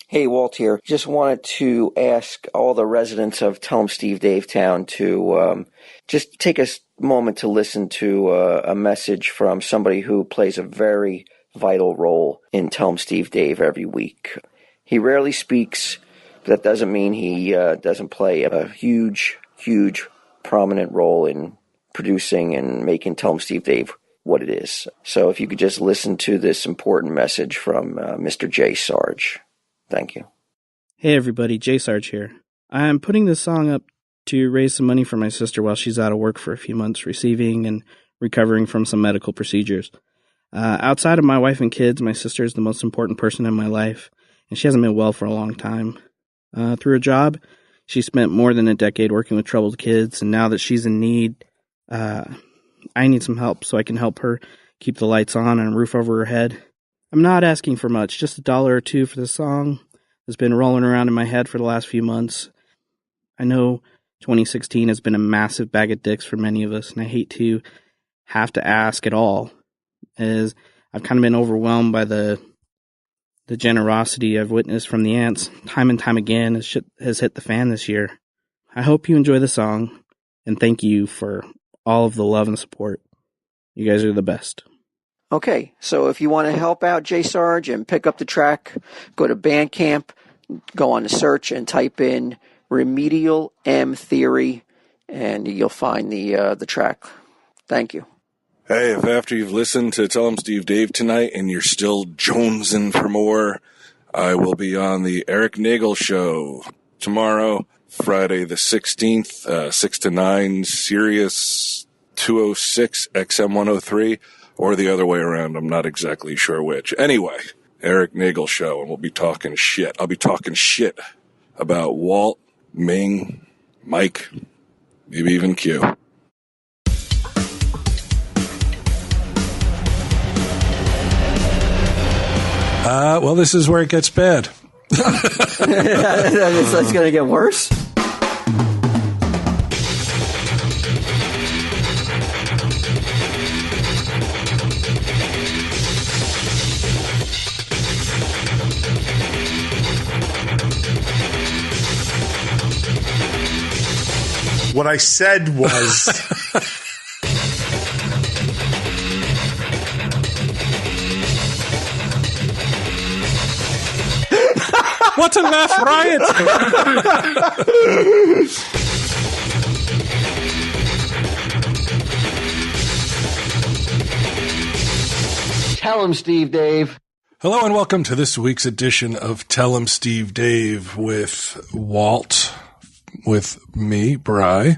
Hey, Walt here. Just wanted to ask all the residents of Tell 'em Steve Dave Town to just take a moment to listen to a message from somebody who plays a very vital role in Tell 'em Steve Dave every week. He rarely speaks, but that doesn't mean he doesn't play a huge, prominent role in producing and making Tell 'em Steve Dave what it is. So if you could just listen to this important message from Mr. Jay Sarge. Thank you. Hey everybody, Jay Sarge here. I'm putting this song up to raise some money for my sister while she's out of work for a few months, receiving and recovering from some medical procedures. Outside of my wife and kids, my sister is the most important person in my life, and she hasn't been well for a long time. Through her job, she spent more than a decade working with troubled kids, and now that she's in need, I need some help so I can help her keep the lights on and a roof over her head. I'm not asking for much, just $1 or $2 for the song that's been rolling around in my head for the last few months. I know 2016 has been a massive bag of dicks for many of us, and I hate to have to ask at all, as I've kind of been overwhelmed by the generosity I've witnessed from the ants time and time again as shit has hit the fan this year. I hope you enjoy the song, and thank you for all of the love and support. You guys are the best. Okay, so if you want to help out Jay Sarge and pick up the track, go to Bandcamp, go on the search and type in Remedial M Theory, and you'll find the track. Thank you. Hey, if after you've listened to Tell 'em Steve Dave tonight and you're still jonesing for more, I will be on the Eric Nagel Show tomorrow, Friday the 16th, 6 to 9, Sirius 206 XM 103. Or the other way around, I'm not exactly sure which. Anyway, Eric Nagel Show, and we'll be talking shit. I'll be talking shit about Walt, Ming, Mike, maybe even Q. Well, this is where it gets bad. It's going to get worse? What I said was... What a laugh riot! Tell 'em Steve Dave. Hello and welcome to this week's edition of Tell 'em Steve Dave with Walt, with me, Bry,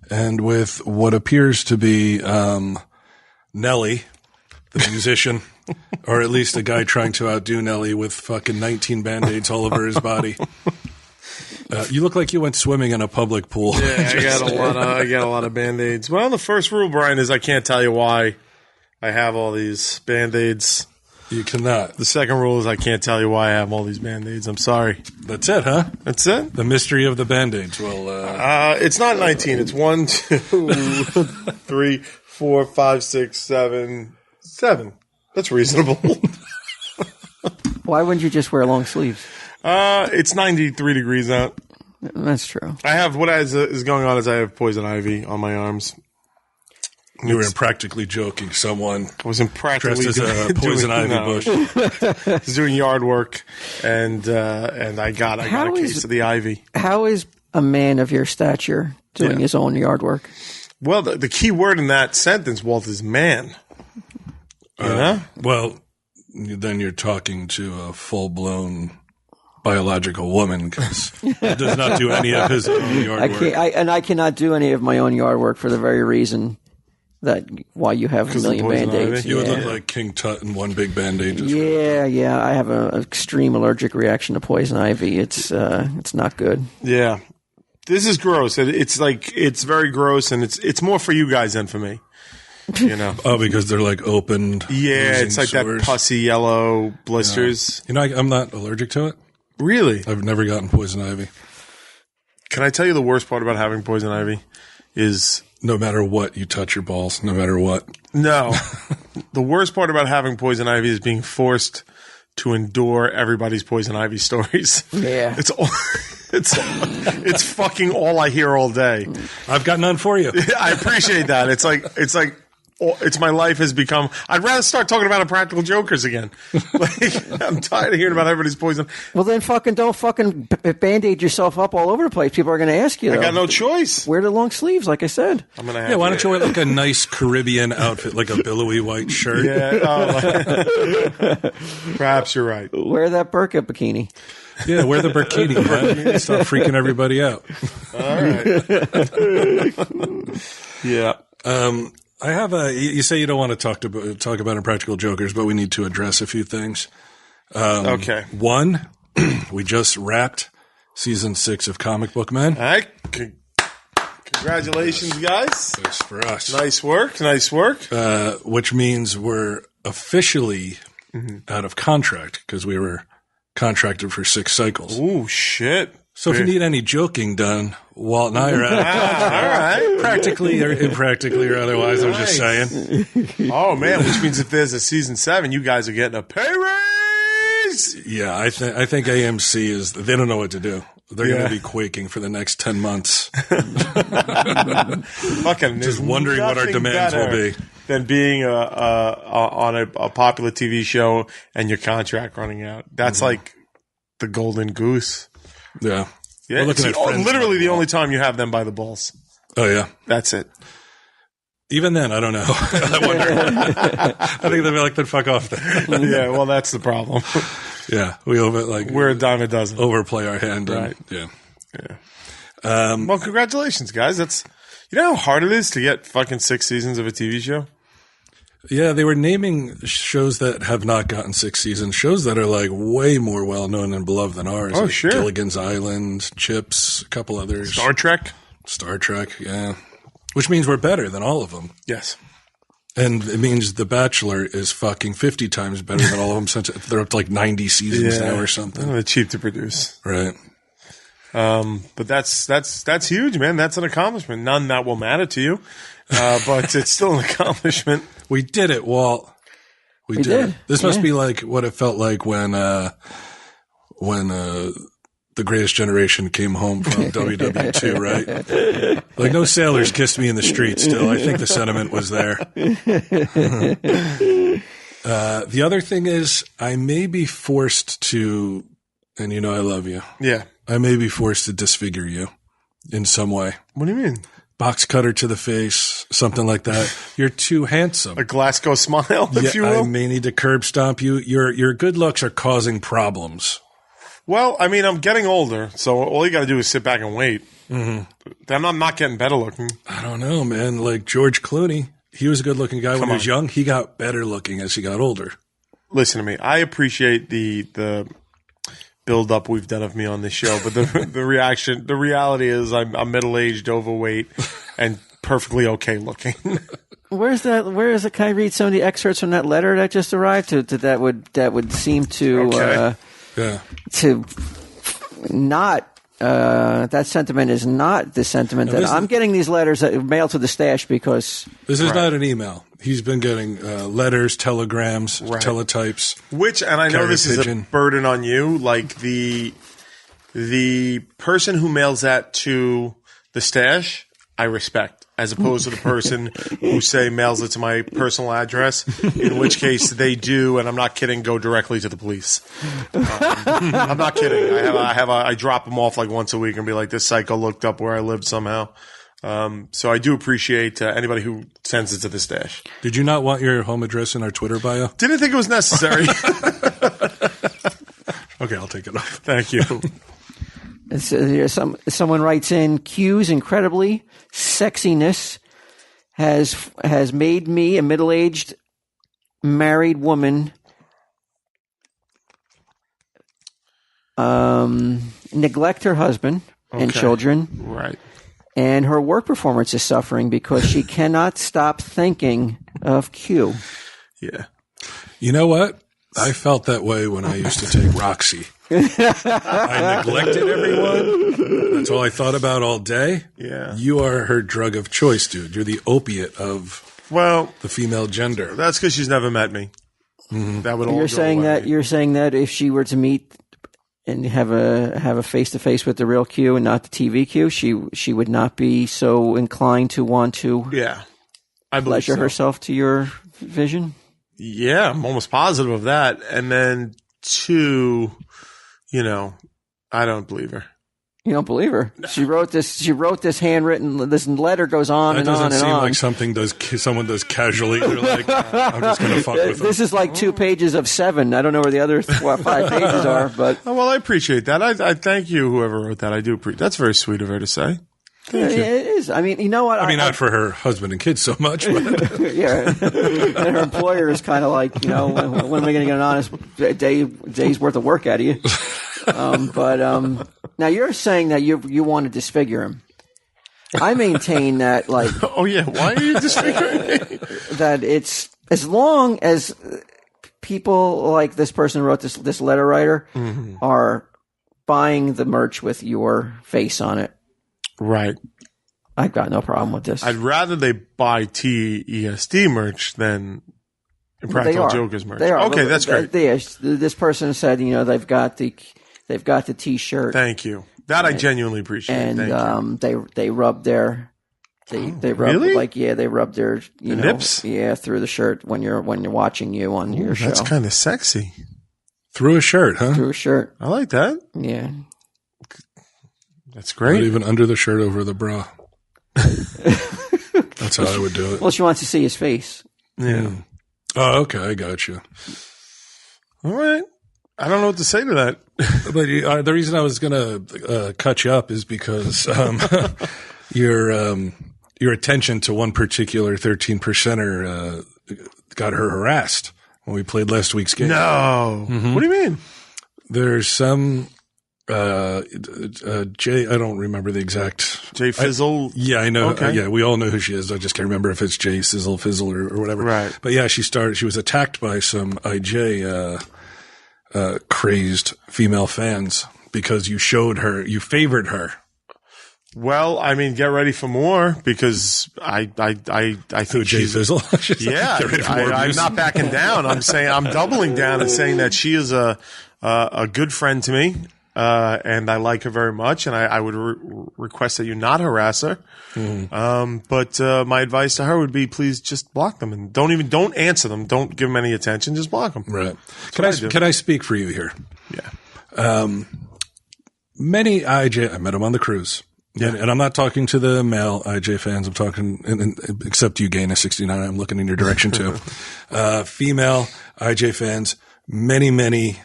and with what appears to be Nelly, the musician, or at least a guy trying to outdo Nelly with fucking 19 Band-Aids all over his body. You look like you went swimming in a public pool. Yeah, I got a lot of Band-Aids. Well, the first rule, Brian, is I can't tell you why I have all these Band-Aids. You cannot. The second rule is I can't tell you why I have all these Band-Aids. I'm sorry. That's it, huh? That's it? The mystery of the Band-Aids. Well, it's not 19. It's 1, 2, 3, 4, 5, 6, 7. 7. That's reasonable. Why wouldn't you just wear long sleeves? It's 93 degrees out. That's true. I have, what is going on is I have poison ivy on my arms. You were practically joking. Someone I wasn't practically dressed as a poison ivy bush. I was doing yard work, and I got a case of the ivy. How is a man of your stature doing his own yard work? Well, the key word in that sentence, Walt, is man. Well, then you're talking to a full-blown biological woman because he does not do any of his own yard work. I cannot do any of my own yard work for the very reason that why you have a million Band-Aids. You would look like King Tut in one big Band-Aid. Yeah. I have an extreme allergic reaction to poison ivy. It's not good. Yeah. This is gross. It's very gross, and it's more for you guys than for me. You know? Oh, because they're like opened. Yeah, it's like sores. that pussy yellow blisters. You know, I'm not allergic to it. Really? I've never gotten poison ivy. Can I tell you the worst part about having poison ivy is no matter what you touch your balls, no matter what. No. The worst part about having poison ivy is being forced to endure everybody's Poison Ivy stories. Yeah. It's fucking all I hear all day. I've got none for you. I appreciate that. It's my life has become. I'd rather start talking about Impractical Jokers again. Like, I'm tired of hearing about everybody's poison. Well, then don't fucking Band-Aid yourself up all over the place. People are going to ask you. I got no choice. Wear the long sleeves, like I said. I'm gonna have Yeah, why don't you wear like a nice Caribbean outfit, like a billowy white shirt? Yeah. Perhaps you're right. Wear that burqa bikini. Yeah, wear the burkini, man. Stop freaking everybody out. All right. Yeah. I have you say you don't want to talk about Impractical Jokers, but we need to address a few things. Okay. One, we just wrapped season 6 of Comic Book Men. All right. Congratulations, guys. That's for us. Nice work. Nice work. Which means we're officially out of contract because we were contracted for 6 cycles. Ooh, shit. So if you need any joking done, Walt and I are out of contract. All right. Practically or impractically or otherwise, I'm just saying. Oh, man, which means if there's a season 7, you guys are getting a pay raise. Yeah, I think AMC they don't know what to do. They're going to be quaking for the next 10 months. Fucking Just wondering what our demands will be. Than being on a popular TV show and your contract running out. That's like the golden goose. Yeah. Yeah, We're looking at Friends literally the now. only time you have them by the balls. Oh, yeah. That's it. Even then, I don't know. I wonder. I think they'd be like, then fuck off then. Yeah, well, that's the problem. Yeah. We're a dime a dozen. Overplay our hand. Right. Yeah. Well, congratulations, guys. You know how hard it is to get fucking 6 seasons of a TV show? Yeah, they were naming shows that have not gotten 6 seasons, shows that are like way more well-known and beloved than ours. Oh, like sure. Gilligan's Island, Chips, a couple others. Star Trek? Star Trek, yeah. Which means we're better than all of them. Yes. And it means The Bachelor is fucking 50 times better than all of them since they're up to like 90 seasons now or something. They're cheap to produce. Right. But that's huge, man. That's an accomplishment. None that will matter to you. But it's still an accomplishment. We did it, Walt. We did it. This must be like what it felt like when The Greatest Generation came home from WW2, right? Like, no sailors kissed me in the street still. I think the sentiment was there. The other thing is I may be forced to, and you know I love you. Yeah. I may be forced to disfigure you in some way. What do you mean? Box cutter to the face, something like that. You're too handsome. A Glasgow smile, if you will. I may need to curb stomp you. Your good looks are causing problems. Well, I mean, I'm getting older, so all you got to do is sit back and wait. Mm-hmm. I'm not getting better looking. I don't know, man. Like George Clooney, he was a good looking guy when he was young. He got better looking as he got older. Listen to me. I appreciate the build up we've done of me on this show, but the reality is I'm middle aged, overweight, and perfectly okay looking. Where is it? Can I read some of the excerpts from that letter that just arrived? That would seem to to not. That sentiment is not the sentiment that I'm getting these letters that are mailed to the stash because this is not an email. He's been getting letters, telegrams, teletypes. And I know this is a burden on you. Like the person who mails that to the stash, I respect, as opposed to the person who mails it to my personal address. In which case they do, and I'm not kidding, go directly to the police. I'm not kidding. I drop them off like once a week and be like, this psycho looked up where I lived somehow. So I do appreciate anybody who sends it to the stash. Did you not want your home address in our Twitter bio? Didn't think it was necessary. Okay, I'll take it off. Thank you. Someone writes in, Q's incredibly sexiness has made me, a middle-aged married woman, neglect her husband and children. Right. And her work performance is suffering because she cannot stop thinking of Q. Yeah. You know what? I felt that way when I used to take Roxy. I neglected everyone. That's all I thought about all day. Yeah. You are her drug of choice, dude. You're the opiate of the female gender. That's because she's never met me. That would all You're go saying away. that if she were to meet and have a face to face with the real Q and not the TV Q, she would not be so inclined to want to I believe pleasure so. herself to your vision. Yeah, I'm almost positive of that. And then 2, I don't believe her. You don't believe her? She wrote this handwritten. This letter goes on That and on doesn't and seem on. like someone does casually. They're like, I'm just going to fuck with them. This is like 2 pages of 7. I don't know where the other 5 pages are, but Oh, well, I appreciate that. I thank you, whoever wrote that. I do appreciate. That's very sweet of her to say. Thank you. it is. I mean, you know what? I mean, not for her husband and kids so much, but Yeah, and her employer is kind of like, when am I going to get an honest day's worth of work out of you? But now you're saying that you want to disfigure him. I maintain that, like, Oh yeah, why are you disfiguring me? that it's as long as people like this person who wrote this letter writer are buying the merch with your face on it. Right. I've got no problem with this. I'd rather they buy TESD merch than Impractical Jokers merch. They are. Okay, that's great. This person said, they've got the T-shirt. Thank you. That I genuinely appreciate. And Thank you. they rub their they rub really? they rub their nips? through the shirt when you're watching you on your show That's kind of sexy. through a shirt, huh? through a shirt. I like that. Yeah. That's Not great. even under the shirt, over the bra. That's how I would do it. Well, she wants to see his face. Yeah. Oh, okay, I got you. All right. I don't know what to say to that. But the reason I was going to cut you up is because your attention to one particular 13%er got her harassed when we played last week's game. No. What do you mean? There's some Jay. I don't remember the exact. Jay Fizzle. Yeah, I know. Okay. Yeah, we all know who she is. I just can't remember if it's Jay Sizzle Fizzle or whatever. Right. But yeah, she was attacked by some IJ crazed female fans because you favored her. Well, I mean, get ready for more because I think Jay she's Fizzle. yeah. Get ready for more I'm abuse. not backing down. I'm doubling down and saying that she is a good friend to me. And I like her very much, and I would request that you not harass her. But my advice to her would be, please just block them and don't answer them. Don't give them any attention. Just block them. Right. what I Can I speak for you here? Yeah. Many IJ, I met them on the cruise. Yeah. And I'm not talking to the male IJ fans. I'm talking, except you, Gaina 69. I'm looking in your direction too. Female IJ fans, many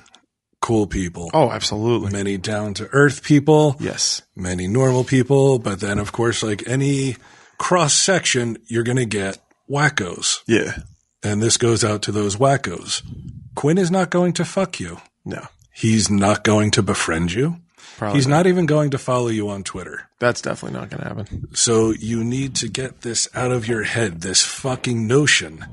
cool people. Oh, absolutely. Many down to earth people. Yes. Many normal people. But then, of course, like any cross section, you're going to get wackos. Yeah. And this goes out to those wackos. Quinn is not going to fuck you. No. He's not going to befriend you. Probably He's not even going to follow you on Twitter. That's definitely not going to happen. So you need to get this out of your head, this fucking notion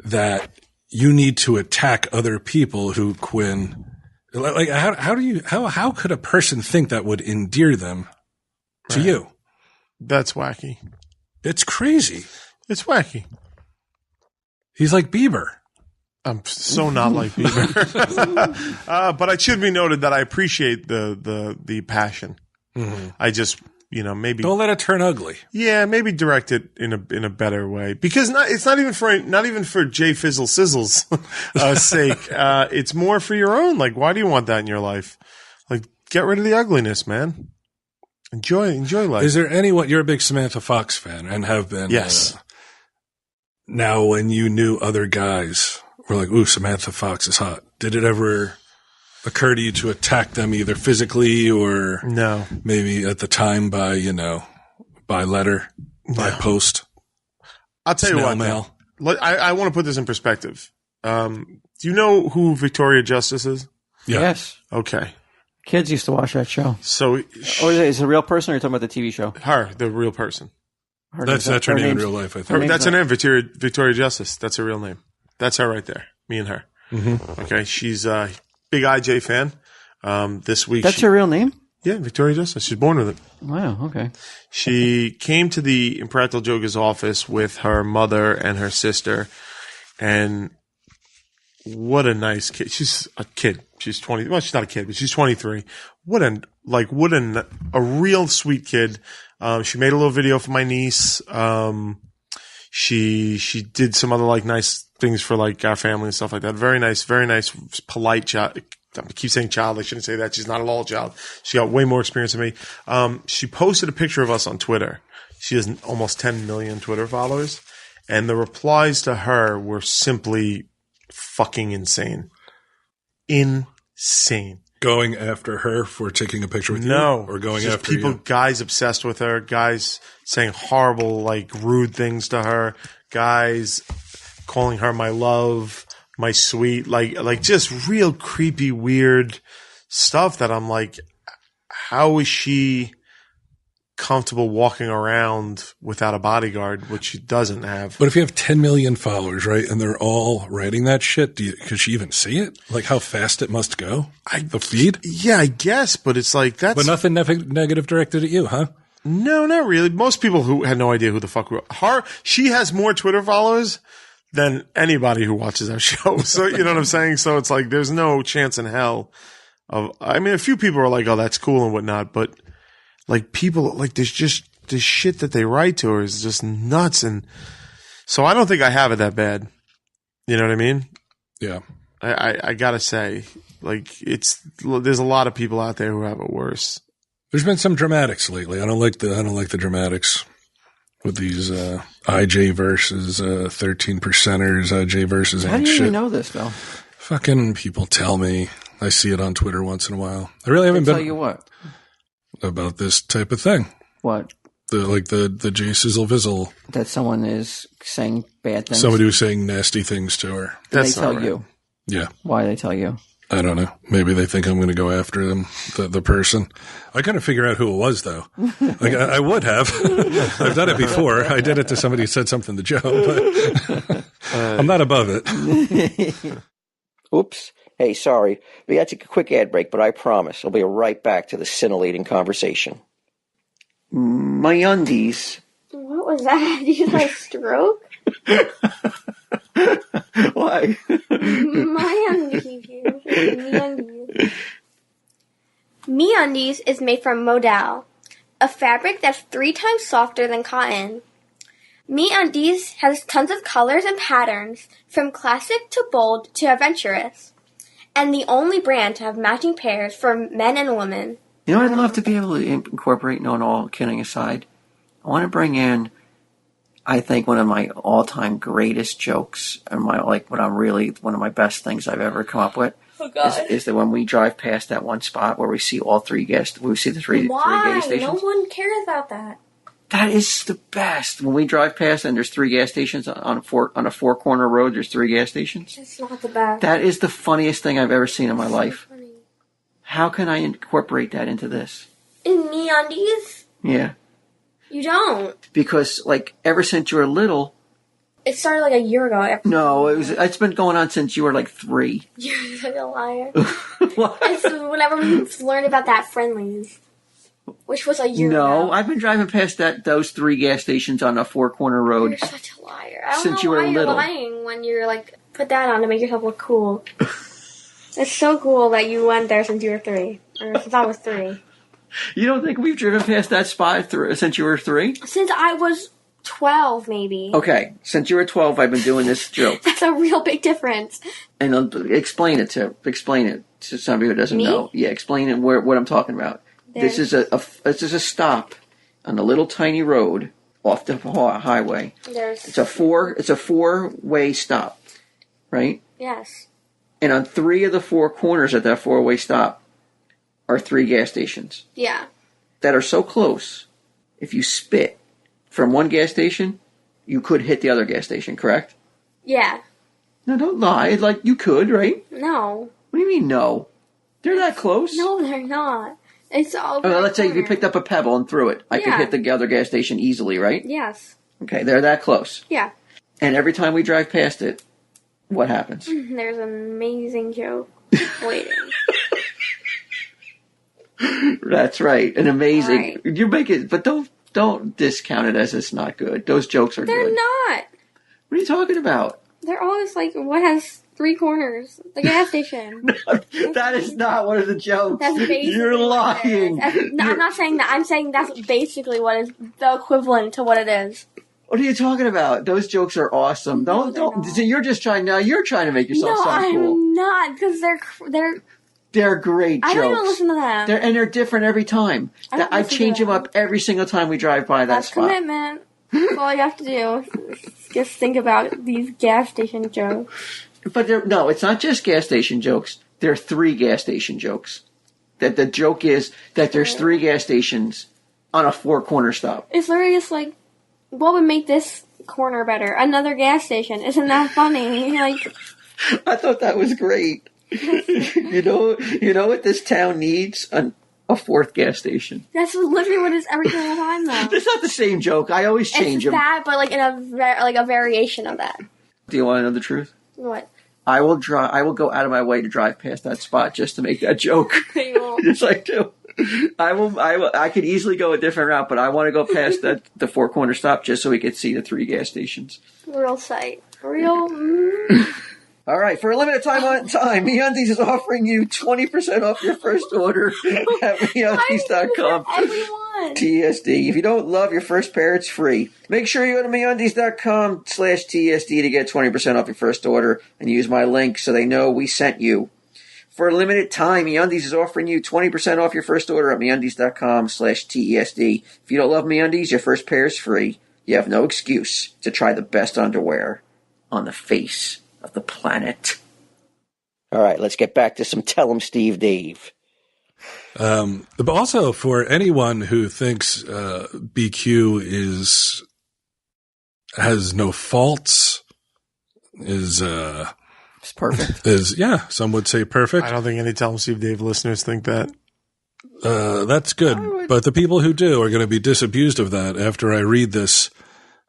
that you need to attack other people who Quinn, like, how could a person think that would endear them to you? That's wacky. It's crazy. It's wacky. He's like Bieber. I'm so not like Bieber. But it should be noted that I appreciate the passion. I just, maybe Don't let it turn ugly. yeah, maybe direct it in a better way because it's not even for Jay Fizzle Sizzle's sake. It's more for your own. Like, why do you want that in your life? Like, get rid of the ugliness, man. Enjoy life. Is there anyone, you're a big Samantha Fox fan and have been. Yes. Now, when you knew other guys were like, ooh, Samantha Fox is hot. Did it ever occur to you to attack them either physically or No. maybe at the time by, by letter, by post, I'll tell you snail what. mail? I want to put this in perspective. Do you know who Victoria Justice is? Yeah. Yes. Okay. Kids used to watch that show. So Or is it a real person or are you talking about the TV show? her, the real person. That's her name in real life, I think. name's That's her not- name, Victoria Justice. That's her real name. That's her right there. Me and her. Mm-hmm. Okay. She's a big IJ fan. This week. That's her real name? Yeah, Victoria Justice. She's born with it. Wow, okay. She came to the Impractical Joker's office with her mother and her sister. And What a nice kid. She's a kid. She's 20. Well, she's not a kid, but she's 23. What a real sweet kid. She made a little video for my niece. She did some other like nice things for like our family and stuff like that. Very nice, polite child. I keep saying child. I shouldn't say that. She's not at all a child. She got way more experience than me. She posted a picture of us on Twitter. She has almost 10 million Twitter followers. And the replies to her were simply fucking insane. Insane. Going after her for taking a picture with you? Or going just after people, you? Guys obsessed with her. Guys saying horrible, like, rude things to her. Guys calling her my love, my sweet. Like just real creepy, weird stuff that I'm like, how is she comfortable walking around without a bodyguard, which she doesn't have? But if you have 10 million followers, right, and they're all writing that shit, could she even see it? Like how fast it must go? The feed? Yeah, I guess, but it's like that's. But nothing negative directed at you, huh? No, not really. Most people who had no idea who the fuck were her. She has more Twitter followers than anybody who watches our show. So you know what I'm saying? So it's like there's no chance in hell of. I mean, a few people are like, "Oh, that's cool" and whatnot, but. Like people, like there's just the shit that they write to her is just nuts, and so I don't think I have it that bad. You know what I mean? Yeah. I gotta say, like there's a lot of people out there who have it worse. There's been some dramatics lately. I don't like the dramatics with these IJ versus 13%ers, IJ versus. How do you shit. even know this though? Fucking people tell me. I see it on Twitter once in a while. I really haven't been. Tell you what. About this type of thing. What? The J Sizzle Vizzle. That someone is saying bad things. Somebody was saying nasty things to her. They tell you. Yeah. Why they tell you? I don't know. Maybe they think I'm going to go after them, the person. I couldn't figure out who it was, though. Like I would have. I've done it before. I did it to somebody who said something to Joe, but I'm not above it. Oops. Hey, sorry. We got to take a quick ad break, but I promise I'll be right back to the scintillating conversation. My undies. What was that? Did you have a stroke? Why? My undies. MeUndies is made from modal, a fabric that's 3 times softer than cotton. MeUndies has tons of colors and patterns, from classic to bold to adventurous. And the only brand to have matching pairs for men and women. You know what I'd love to be able to incorporate, no, all kidding aside? I want to bring in, I think, one of my all-time greatest jokes, and one of my best things I've ever come up with. Oh, God. Is that when we drive past that one spot where we see the three gas stations. No one cares about that. That is the best. When we drive past and there's 3 gas stations on a 4-corner road, there's 3 gas stations. It's not the best. That is the funniest thing I've ever seen in my life. So funny. How can I incorporate that into this? In MeUndies? Yeah. You don't. Because, like, ever since you were little... It started like a year ago. No, it's been going on since you were like 3. You're such a liar. What? It's whenever we learned about that Friendlies. Which was a year ago. No, I've been driving past those 3 gas stations on a 4-corner road. You're such a liar. I don't Since know you were why you're little. lying when you're like, put that on to make yourself look cool. It's so cool that you went there since you were 3. Or since I was 3. You don't think we've driven past that spot since you were 3? Since I was 12, maybe. Okay, since you were 12, I've been doing this joke. That's a real big difference. And explain it to somebody who doesn't Me? know. Yeah, explain it what I'm talking about. This is a stop on a little tiny road off the highway. It's a 4-way stop, right? Yes. And on 3 of the 4 corners of that 4-way stop are 3 gas stations. Yeah. That are so close. If you spit from one gas station, you could hit the other gas station, correct? Yeah. No, don't lie. Like, you could, right? No. What do you mean, no? They're that close? No, they're not. It's all. Let's say if you picked up a pebble and threw it. I could hit the other gas station easily, right? Yes. Okay, they're that close. Yeah. And every time we drive past it, what happens? There's an amazing joke waiting. That's right. An amazing. Right. You make it, but don't discount it as it's not good. Those jokes are They're good. not. What are you talking about? They're always like, what has three corners. The gas station. That is not one of the jokes. That's basically You're what it is. lying. No, I'm not saying that. I'm saying that's basically what is the equivalent to what it is. What are you talking about? Those jokes are awesome. No, Don't. So you're just trying now. You're trying to make yourself No, sound cool. I'm not, because They're great jokes. I don't even listen to them. They're different every time. I change them up every single time we drive by that That's spot. commitment. That's all you have to do. Just think about these gas station jokes. But no, it's not just gas station jokes. There are 3 gas station jokes. That the joke is that there's 3 gas stations on a 4-corner stop. It's literally just like, what would make this corner better? Another gas station. Isn't that funny? Like, I thought that was great. You know what this town needs? A 4th gas station. that's literally what it is every single time, though. It's not the same joke. I always change It's them. that, but like in a variation of that. Do you want to know the truth? What? I will go out of my way to drive past that spot just to make that joke. Yes, I do. I could easily go a different route, but I want to go past the 4-corner stop just so we could see the 3 gas stations. Real sight. Real. All right, for a limited time, MeUndies is offering you 20% off your first order at MeUndies.com. Everyone. TSD. If you don't love your first pair, it's free. Make sure you go to MeUndies.com/TSD to get 20% off your first order and use my link so they know we sent you. For a limited time, MeUndies is offering you 20% off your first order at MeUndies.com/TSD. If you don't love MeUndies, your first pair is free. You have no excuse to try the best underwear on the face of the planet. All right, let's get back to some Tell 'em Steve Dave. But also for anyone who thinks BQ has no faults, It's perfect. some would say perfect. I don't think any Tell 'em Steve Dave listeners think that. That's good. But the people who do are going to be disabused of that after I read this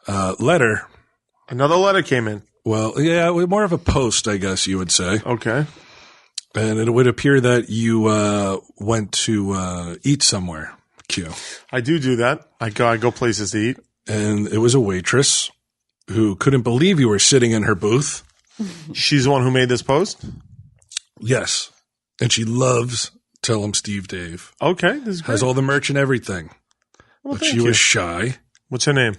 letter. Another letter came in. Well, yeah, more of a post, I guess you would say. Okay. And it would appear that you went to eat somewhere, Q. I do that. I go places to eat. And it was a waitress who couldn't believe you were sitting in her booth. She's the one who made this post? Yes. And she loves Tell 'em Steve Dave. Okay, this is great. Has all the merch and everything. Well, but she was shy. What's her name?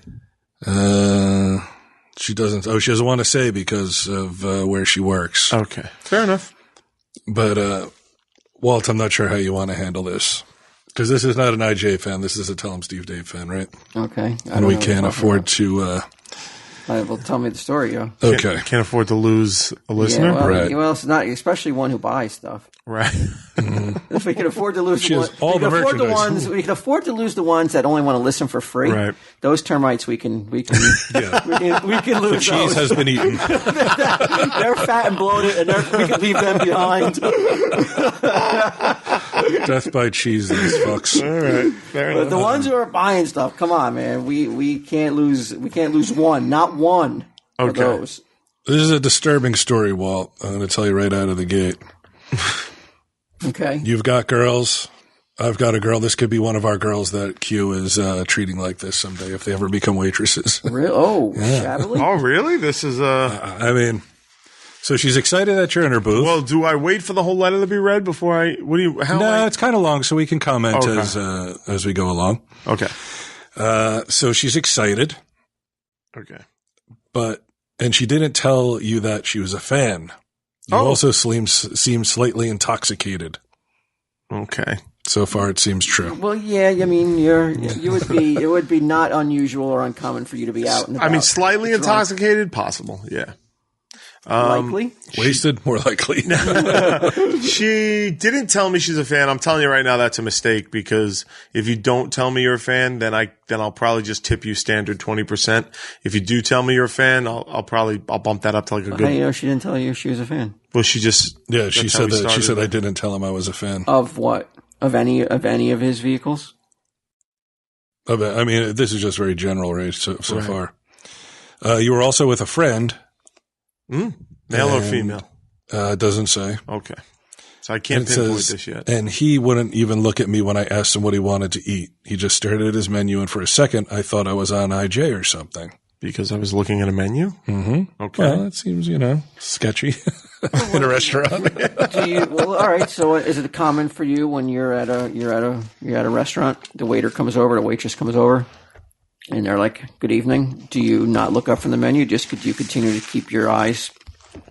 She doesn't want to say because of where she works. Okay, fair enough. But, Walt, I'm not sure how you want to handle this. Because this is not an IJ fan. This is a Tell 'em Steve Dave fan, right? Okay. And we can't afford to... well, tell me the story, yo. Okay. Can't afford to lose a listener? Yeah, Right. well, it's not, especially one who buys stuff. Right. If we can afford to lose She has all the merchandise. we can afford to lose the ones that only want to listen for free. Right. Those termites we can Yeah. we can The lose cheese those. has been eaten. They're fat and bloated, and we can leave them behind. Death by cheese, these fucks. All right. Fair But enough. the ones who are buying stuff, come on, man. We can't lose one, not one of Okay. those. This is a disturbing story, Walt. I'm going to tell you right out of the gate. Okay. You've got girls. I've got a girl. This could be one of our girls that Q is treating like this someday if they ever become waitresses. Really? Oh, shabbily? Oh, really? This is I mean, so she's excited that you're in her booth. Well, do I wait for the whole letter to be read before I? What do you? How? No, it's kind of long, so we can comment Okay. as we go along. Okay. So she's excited, Okay. and she didn't tell you that she was a fan. You also seem slightly intoxicated. Okay. So far, it seems true. Well, yeah. I mean, it would be not unusual or uncommon for you to be out and about. I mean, slightly drunk. intoxicated, possible. Yeah. Likely. Wasted, more likely. She didn't tell me she's a fan. I'm telling you right now, that's a mistake because if you don't tell me you're a fan, then I'll probably just tip you standard 20%. If you do tell me you're a fan, I'll bump that up to like a How good. do you know she didn't tell you she was a fan? Well, she just. Yeah, she that's how said we that. She started. said I didn't tell him I was a fan. Of what? Of any of his vehicles? I mean, this is just very general, right? So far, you were also with a friend. Male or And, female? Doesn't say. Okay. So I can't And it pinpoint says- this yet. And he wouldn't even look at me when I asked him what he wanted to eat. He just stared at his menu, and for a second, I thought I was on IJ or something. Because I was looking at a menu? Mm-hmm. Okay. Well, it seems, sketchy. in a restaurant. All right. So is it common for you when you're at a restaurant, the waiter comes over, the waitress comes over, and they're like, "Good evening." Do you not look up from the menu? Do you continue to keep your eyes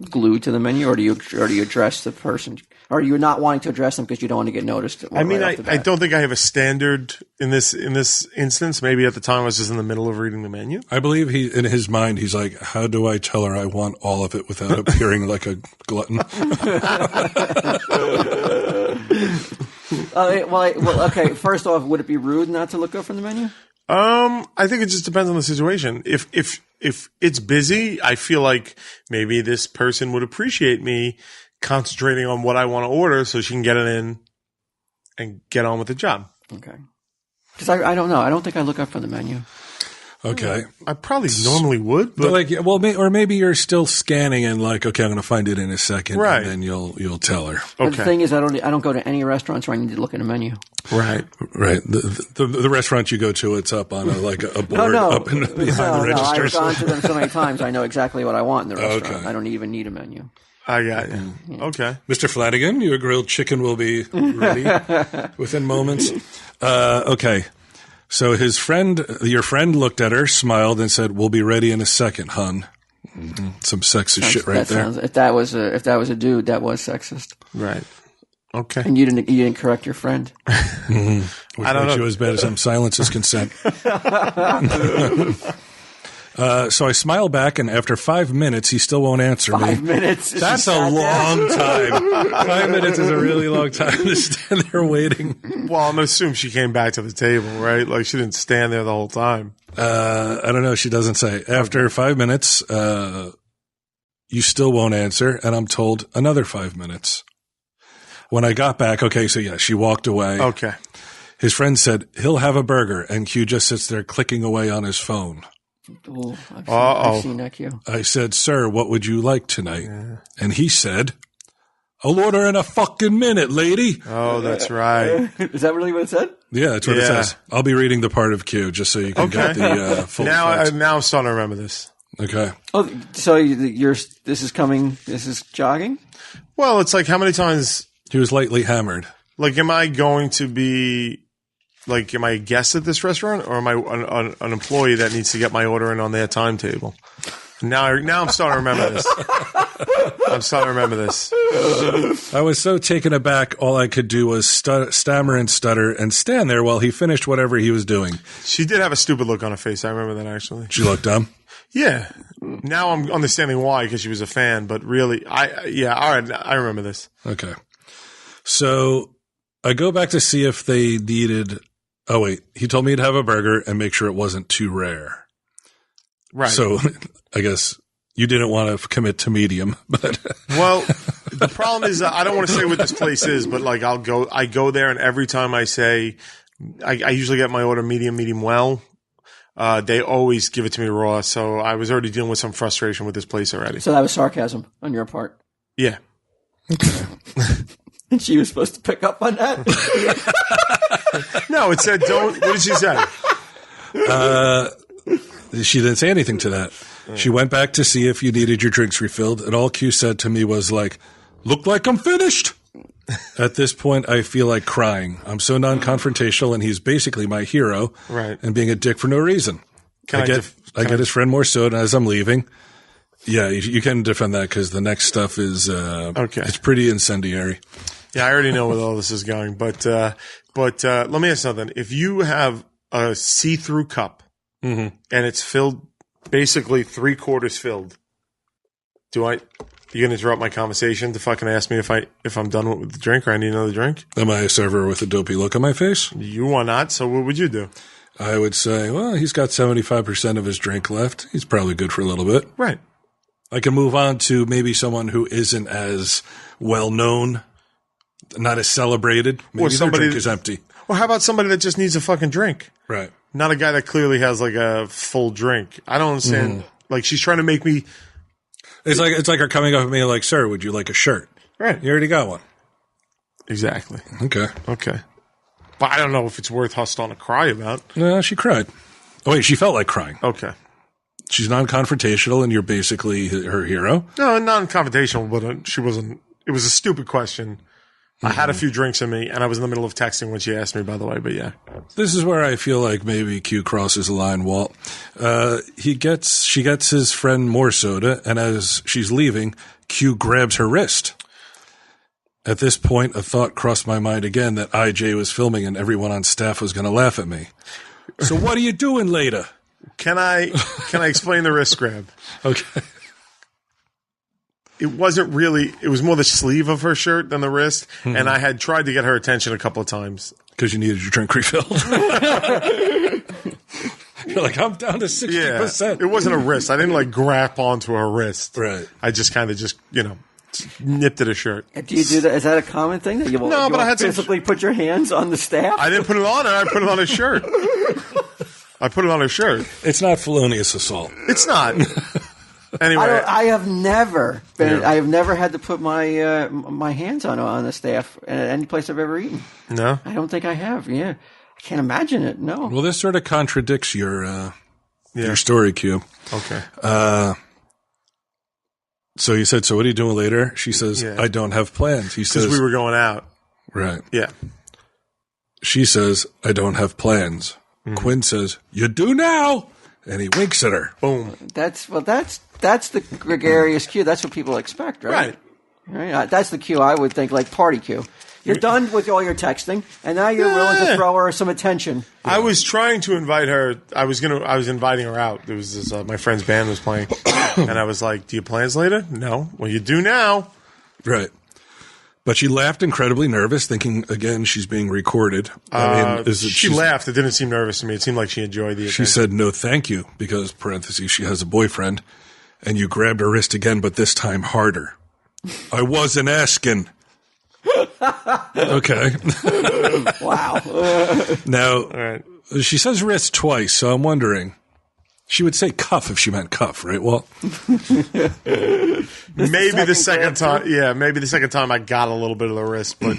glued to the menu, or do you address the person? Or are you not wanting to address them because you don't want to get noticed? I mean, I don't think I have a standard in this instance. Maybe at the time I was just in the middle of reading the menu. I believe in his mind, he's like, how do I tell her I want all of it without appearing like a glutton? Okay. First off, would it be rude not to look up from the menu? I think it just depends on the situation. If it's busy, I feel like maybe this person would appreciate me concentrating on what I want to order so she can get it in and get on with the job. Okay. Because I don't know. I don't think I look up from the menu. Okay. I probably normally would, but or maybe you're still scanning and like, okay, I'm going to find it in a second, right? And then you'll tell her. Okay. But the thing is, I don't go to any restaurants where I need to look at a menu. Right. The restaurant you go to, it's up on a board up behind the registers. I've gone to them so many times. I know exactly what I want in the restaurant. Okay. I don't even need a menu. I got you. Yeah. Okay. Mr. Flanagan, your grilled chicken will be ready within moments. Okay. So your friend looked at her, smiled, and said, "We'll be ready in a second, hun." Mm-hmm. Some sexist shit right there. If that was a dude, that was sexist. Right. Okay. And you didn't correct your friend. Mm-hmm. Which makes you as bad as silence is consent. So I smile back, and after 5 minutes, he still won't answer me. 5 minutes? That's a long time. 5 minutes is a really long time to stand there waiting. Well, I'm going to assume she came back to the table, right? Like, she didn't stand there the whole time. I don't know. She doesn't say. After 5 minutes, you still won't answer, and I'm told another 5 minutes. When I got back, okay, so yeah, she walked away. Okay. His friend said, he'll have a burger, and Q just sits there clicking away on his phone. Ooh, I've seen that, Q. I said, sir, what would you like tonight? Yeah. And he said, I'll order in a fucking minute, lady. Oh, that's right. Is that really what it said? Yeah, that's what it says. I'll be reading the part of Q just so you can get the full now I'm starting to remember this. Okay. Oh, so this is jogging? Well, it's like how many times... He was lightly hammered. Like, am I going to be... Like, am I a guest at this restaurant, or am I an employee that needs to get my order in on their timetable? Now I'm starting to remember this. I was so taken aback, all I could do was stammer and stutter and stand there while he finished whatever he was doing. She did have a stupid look on her face. I remember that, actually. She looked dumb? Yeah. Now I'm understanding why, because she was a fan, but really, all right, I remember this. Okay. So I go back to see if they needed... Oh, wait. He told me to have a burger and make sure it wasn't too rare. Right. So I guess you didn't want to commit to medium. But well, the problem is I don't want to say what this place is, but like I go there, and every time I say I usually get my order medium well, they always give it to me raw. So I was already dealing with some frustration with this place already. So that was sarcasm on your part. Yeah. Okay. And she was supposed to pick up on that? No, it said don't. What did she say? She didn't say anything to that. She went back to see if you needed your drinks refilled, and all Q said to me was like, look like I'm finished. At this point, I feel like crying. I'm so non-confrontational, and he's basically my hero. Right. And being a dick for no reason. I get his friend more soda as I'm leaving. Yeah, you can defend that because the next stuff is it's pretty incendiary. Yeah, I already know where all this is going, but let me ask something. If you have a see-through cup and it's filled, basically 3/4 filled, you going to interrupt my conversation to fucking ask me if I'm done with the drink or I need another drink? Am I a server with a dopey look on my face? You are not. So what would you do? I would say, well, he's got 75% of his drink left. He's probably good for a little bit. Right. I can move on to maybe someone who isn't as well known, not as celebrated. Maybe their drink is empty. Or how about somebody that just needs a fucking drink? Right. Not a guy that clearly has like a full drink. I don't understand. Like she's trying to make me. It's like her coming up to me like, sir, would you like a shirt? Right. You already got one. Exactly. Okay. But I don't know if it's worth her starting to cry about. No, she cried. Oh, wait, she felt like crying. Okay. She's non-confrontational, and you're basically her hero. No, non-confrontational, but she wasn't. It was a stupid question. I had a few drinks in me, and I was in the middle of texting when she asked me, by the way, but yeah. This is where I feel like maybe Q crosses the line, Walt. She gets his friend more soda, and as she's leaving, Q grabs her wrist. At this point, a thought crossed my mind again that IJ was filming and everyone on staff was going to laugh at me. So what are you doing later? Can I explain the wrist grab? Okay. It wasn't really, it was more the sleeve of her shirt than the wrist, and I had tried to get her attention a couple of times. Because you needed your drink refilled. You're like, I'm down to 60%. Yeah, it wasn't a wrist. I didn't like grab onto her wrist. Right. I just kind of nipped at her shirt. Do you do that? Is that a common thing that you will? No, but I had to physically put your hands on the staff. I didn't put it on her. I put it on her shirt. I put it on her shirt. It's not felonious assault. It's not. Anyway, I have never been. Yeah. I have never had to put my my hands on the staff at any place I've ever eaten. No, I don't think I have. Yeah, I can't imagine it. No. Well, this sort of contradicts your story, Q. Okay. So you said, so what are you doing later? She says, I don't have plans. He says, because we were going out. Right. Yeah. She says, I don't have plans. Mm-hmm. Quinn says, you do now. And he winks at her. Boom. That's the gregarious cue. That's what people expect, right? Right. That's the cue I would think, like party cue. You're done with all your texting, and now you're willing to throw her some attention. I was trying to invite her. I was inviting her out. There was this, my friend's band was playing, and I was like, "Do you have plans later?" No. Well, you do now. Right. But she laughed, incredibly nervous, thinking, again, she's being recorded. She laughed. It didn't seem nervous to me. It seemed like she enjoyed the attention. She said, no, thank you, because, parentheses, she has a boyfriend. And you grabbed her wrist again, but this time harder. I wasn't asking. Okay. Wow. Now, she says wrist twice, so I'm wondering. She would say cuff if she meant cuff, right? Well, maybe the second time. Yeah, maybe the second time I got a little bit of the wrist, but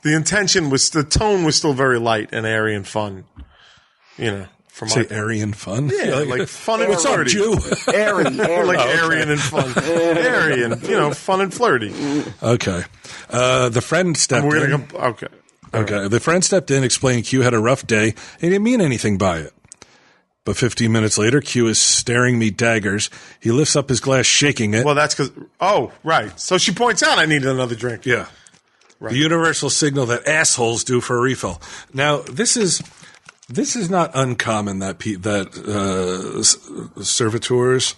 the tone was still very light and airy and fun. You know, airy and fun. Yeah, like fun and what's flirty. What's up, Jew? Airy. Like Aryan and fun, airy and fun and flirty. Okay, the friend stepped in. Okay. The friend stepped in, explaining Q had a rough day and he didn't mean anything by it. But 15 minutes later, Q is staring me daggers. He lifts up his glass, shaking it. Well, that's because... Oh, right. So she points out I needed another drink. Yeah. Right. The universal signal that assholes do for a refill. Now, this is not uncommon that servitors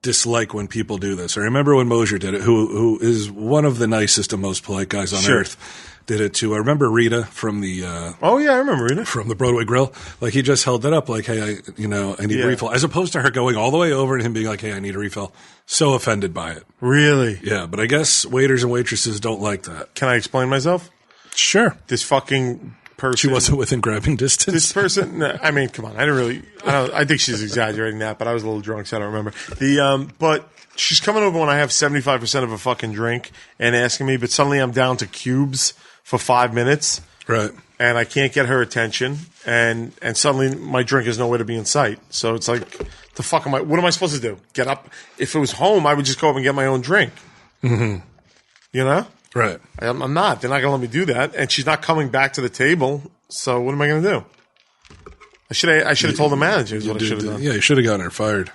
dislike when people do this. I remember when Mosier did it, who is one of the nicest and most polite guys on earth. Did it too. I remember Rita from the I remember Rita from the Broadway Grill. Like he just held that up, like, "Hey, I need a refill," as opposed to her going all the way over and him being like, "Hey, I need a refill." So offended by it. Really? Yeah, but I guess waiters and waitresses don't like that. Can I explain myself? Sure. This fucking person. She wasn't within grabbing distance. This person. No, I mean, come on. I think she's exaggerating that, but I was a little drunk, so I don't remember. But she's coming over when I have 75% of a fucking drink and asking me, but suddenly I'm down to cubes for 5 minutes. Right. And I can't get her attention. And suddenly my drink is nowhere to be in sight. So it's like, what am I supposed to do? Get up? If it was home, I would just go up and get my own drink. Mm-hmm. You know? Right. I'm not. They're not going to let me do that. And she's not coming back to the table. So what am I going to do? I should have told the manager is what I should have done. Yeah, you should have gotten her fired.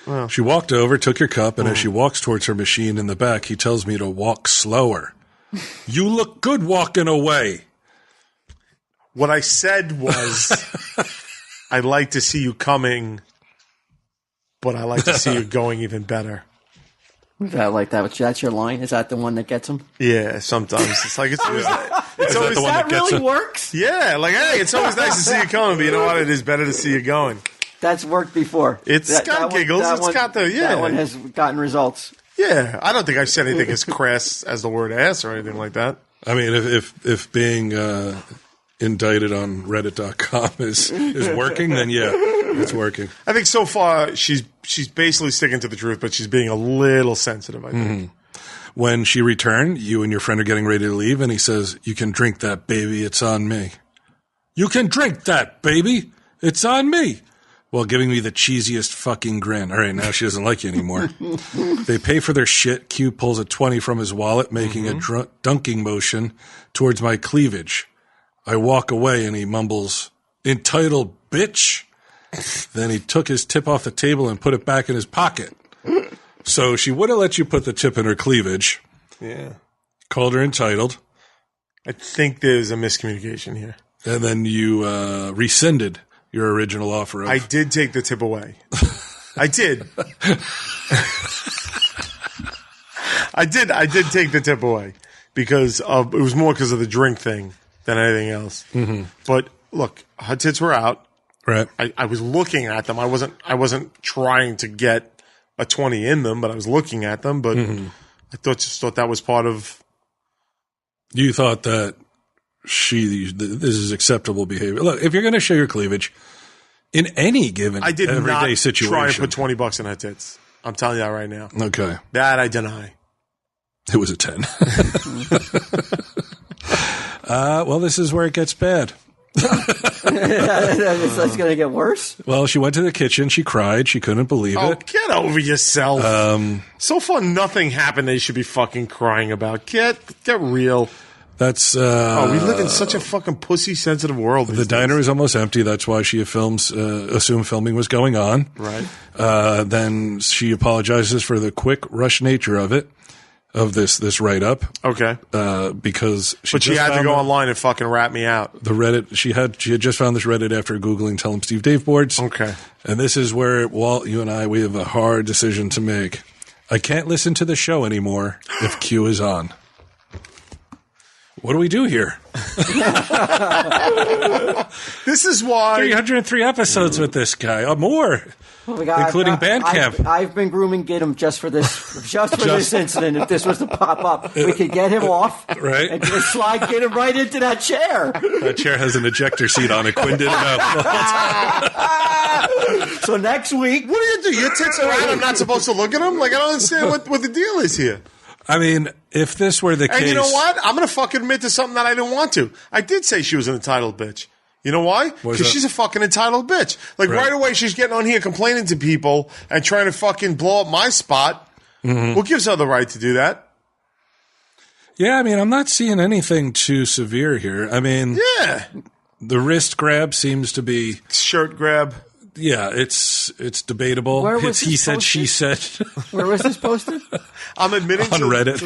Well, she walked over, took your cup, and as she walks towards her machine in the back, he tells me to walk slower. You look good walking away. What I said was, I'd like to see you coming, but I like to see you going even better. Is that like that? That's your line? Is that the one that gets them? Yeah, sometimes. It's like, it's always the one that gets really works? Yeah, like, hey, it's always nice to see you coming, but you know what? It is better to see you going. That's worked before. It's got giggles. That one has gotten results. Yeah, I don't think I've said anything as crass as the word ass or anything like that. I mean, if being indicted on Reddit.com is working, then yeah, it's working. I think so far she's basically sticking to the truth, but she's being a little sensitive, I think. Mm-hmm. When she returned, you and your friend are getting ready to leave, and he says, "You can drink that, baby. It's on me." You can drink that, baby. It's on me. while giving me the cheesiest fucking grin. All right, now she doesn't like you anymore. They pay for their shit. Q pulls a 20 from his wallet, making a dunking motion towards my cleavage. I walk away and he mumbles, "Entitled bitch." Then he took his tip off the table and put it back in his pocket. So she would have let you put the tip in her cleavage. Yeah. Called her entitled. I think there's a miscommunication here. And then you rescinded your original offer of... I did take the tip away. I did. I did take the tip away because it was more because of the drink thing than anything else. Mm-hmm. But look, her tits were out. Right. I was looking at them. I wasn't trying to get a 20 in them, but I was looking at them. But I just thought that was part of... You thought that this is acceptable behavior. Look, if you're going to show your cleavage in any given everyday situation... I did not try and put $20 in her tits. I'm telling you that right now. Okay. That I deny. It was a 10. Well, this is where it gets bad. That's going to get worse. Well, she went to the kitchen. She cried. She couldn't believe it. Get over yourself. So far, nothing happened that you should be fucking crying about. Get real. That's we live in such a fucking pussy-sensitive world. The diner is almost empty. That's why she assumed filming was going on. Right. Then she apologizes for the quick rush nature of it. Of this write-up. Okay. Because she had to go online and fucking rat me out. The Reddit, she had just found this Reddit after Googling Tell 'em Steve Dave boards. Okay. And this is where, Walt, you and I, we have a hard decision to make. I can't listen to the show anymore if Q is on. What do we do here? This is why 303 episodes with this guy, more, including Bandcamp. I've been grooming Gidim just for this incident. If this was to pop up, we could get him off, right, and just slide Gidim right into that chair. That chair has an ejector seat on it. Quinn didn't know. So next week, what do you do? Your tits are out. I'm not supposed to look at them. Like I don't understand what the deal is here. I mean, if this were the case... And you know what? I'm going to fucking admit to something that I didn't want to. I did say she was an entitled bitch. You know why? Because she's a fucking entitled bitch. Like, right away, she's getting on here complaining to people and trying to fucking blow up my spot. Mm-hmm. What gives her the right to do that? Yeah, I mean, I'm not seeing anything too severe here. I mean... Yeah. The wrist grab seems to be... Shirt grab. Yeah, it's debatable. Where was he said, she said. Where was this posted? I'm admitting on Reddit.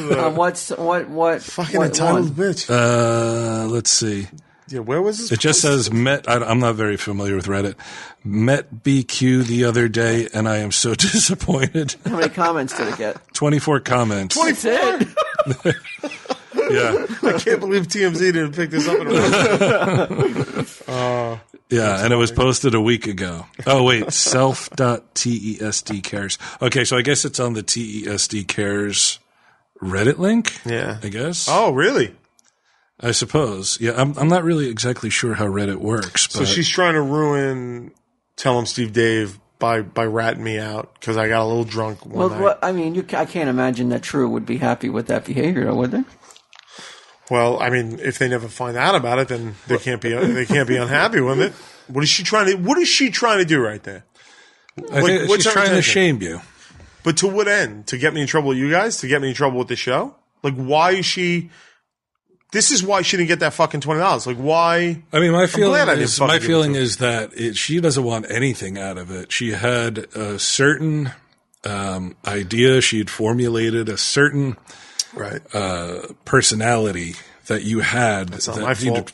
What fucking entitled bitch. Let's see. Yeah, where was this? It just says met. I'm not very familiar with Reddit. Met BQ the other day, and I am so disappointed. How many comments did it get? 24 comments. 24. Yeah, I can't believe TMZ didn't pick this up. Yeah, and it was posted a week ago. Oh, wait, self.TESD cares. Okay, so I guess it's on the TESD cares Reddit link? Yeah. I guess. Oh, really? I suppose. Yeah, I'm not really exactly sure how Reddit works. But so she's trying to ruin Tell 'em Steve Dave by ratting me out because I got a little drunk one night. Well, I mean, I can't imagine that True would be happy with that behavior, though, would they? Well, I mean, if they never find out about it, then they can't be unhappy with it. What is she trying to do right there? I think she's trying to shame you. But to what end? To get me in trouble with you guys? To get me in trouble with the show? Like, why is she? This is why she didn't get that fucking $20. Like, why? I mean, my feeling is that she doesn't want anything out of it. She had a certain idea. She had formulated a certain personality that you had. That's not my fault.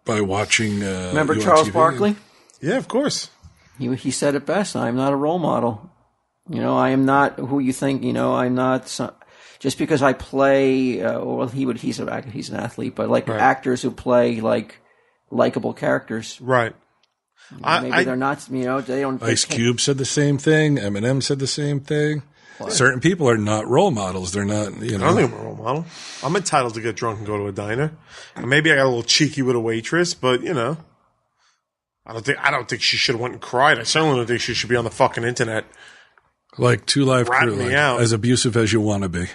By watching. Remember Charles Barkley? Yeah, of course. He said it best. I'm not a role model. You know, I am not who you think. You know, I'm not. Just because I play, he's an athlete, but actors who play like likable characters, right? Maybe they're not. You know, they don't. Ice Cube said the same thing. Eminem said the same thing. What? Certain people are not role models. They're not. You know, I don't think I'm a role model. I'm entitled to get drunk and go to a diner. And maybe I got a little cheeky with a waitress, but you know, I don't think she should have went and cried. I certainly don't think she should be on the fucking internet. Like Two Live Crew, as abusive as you want to be.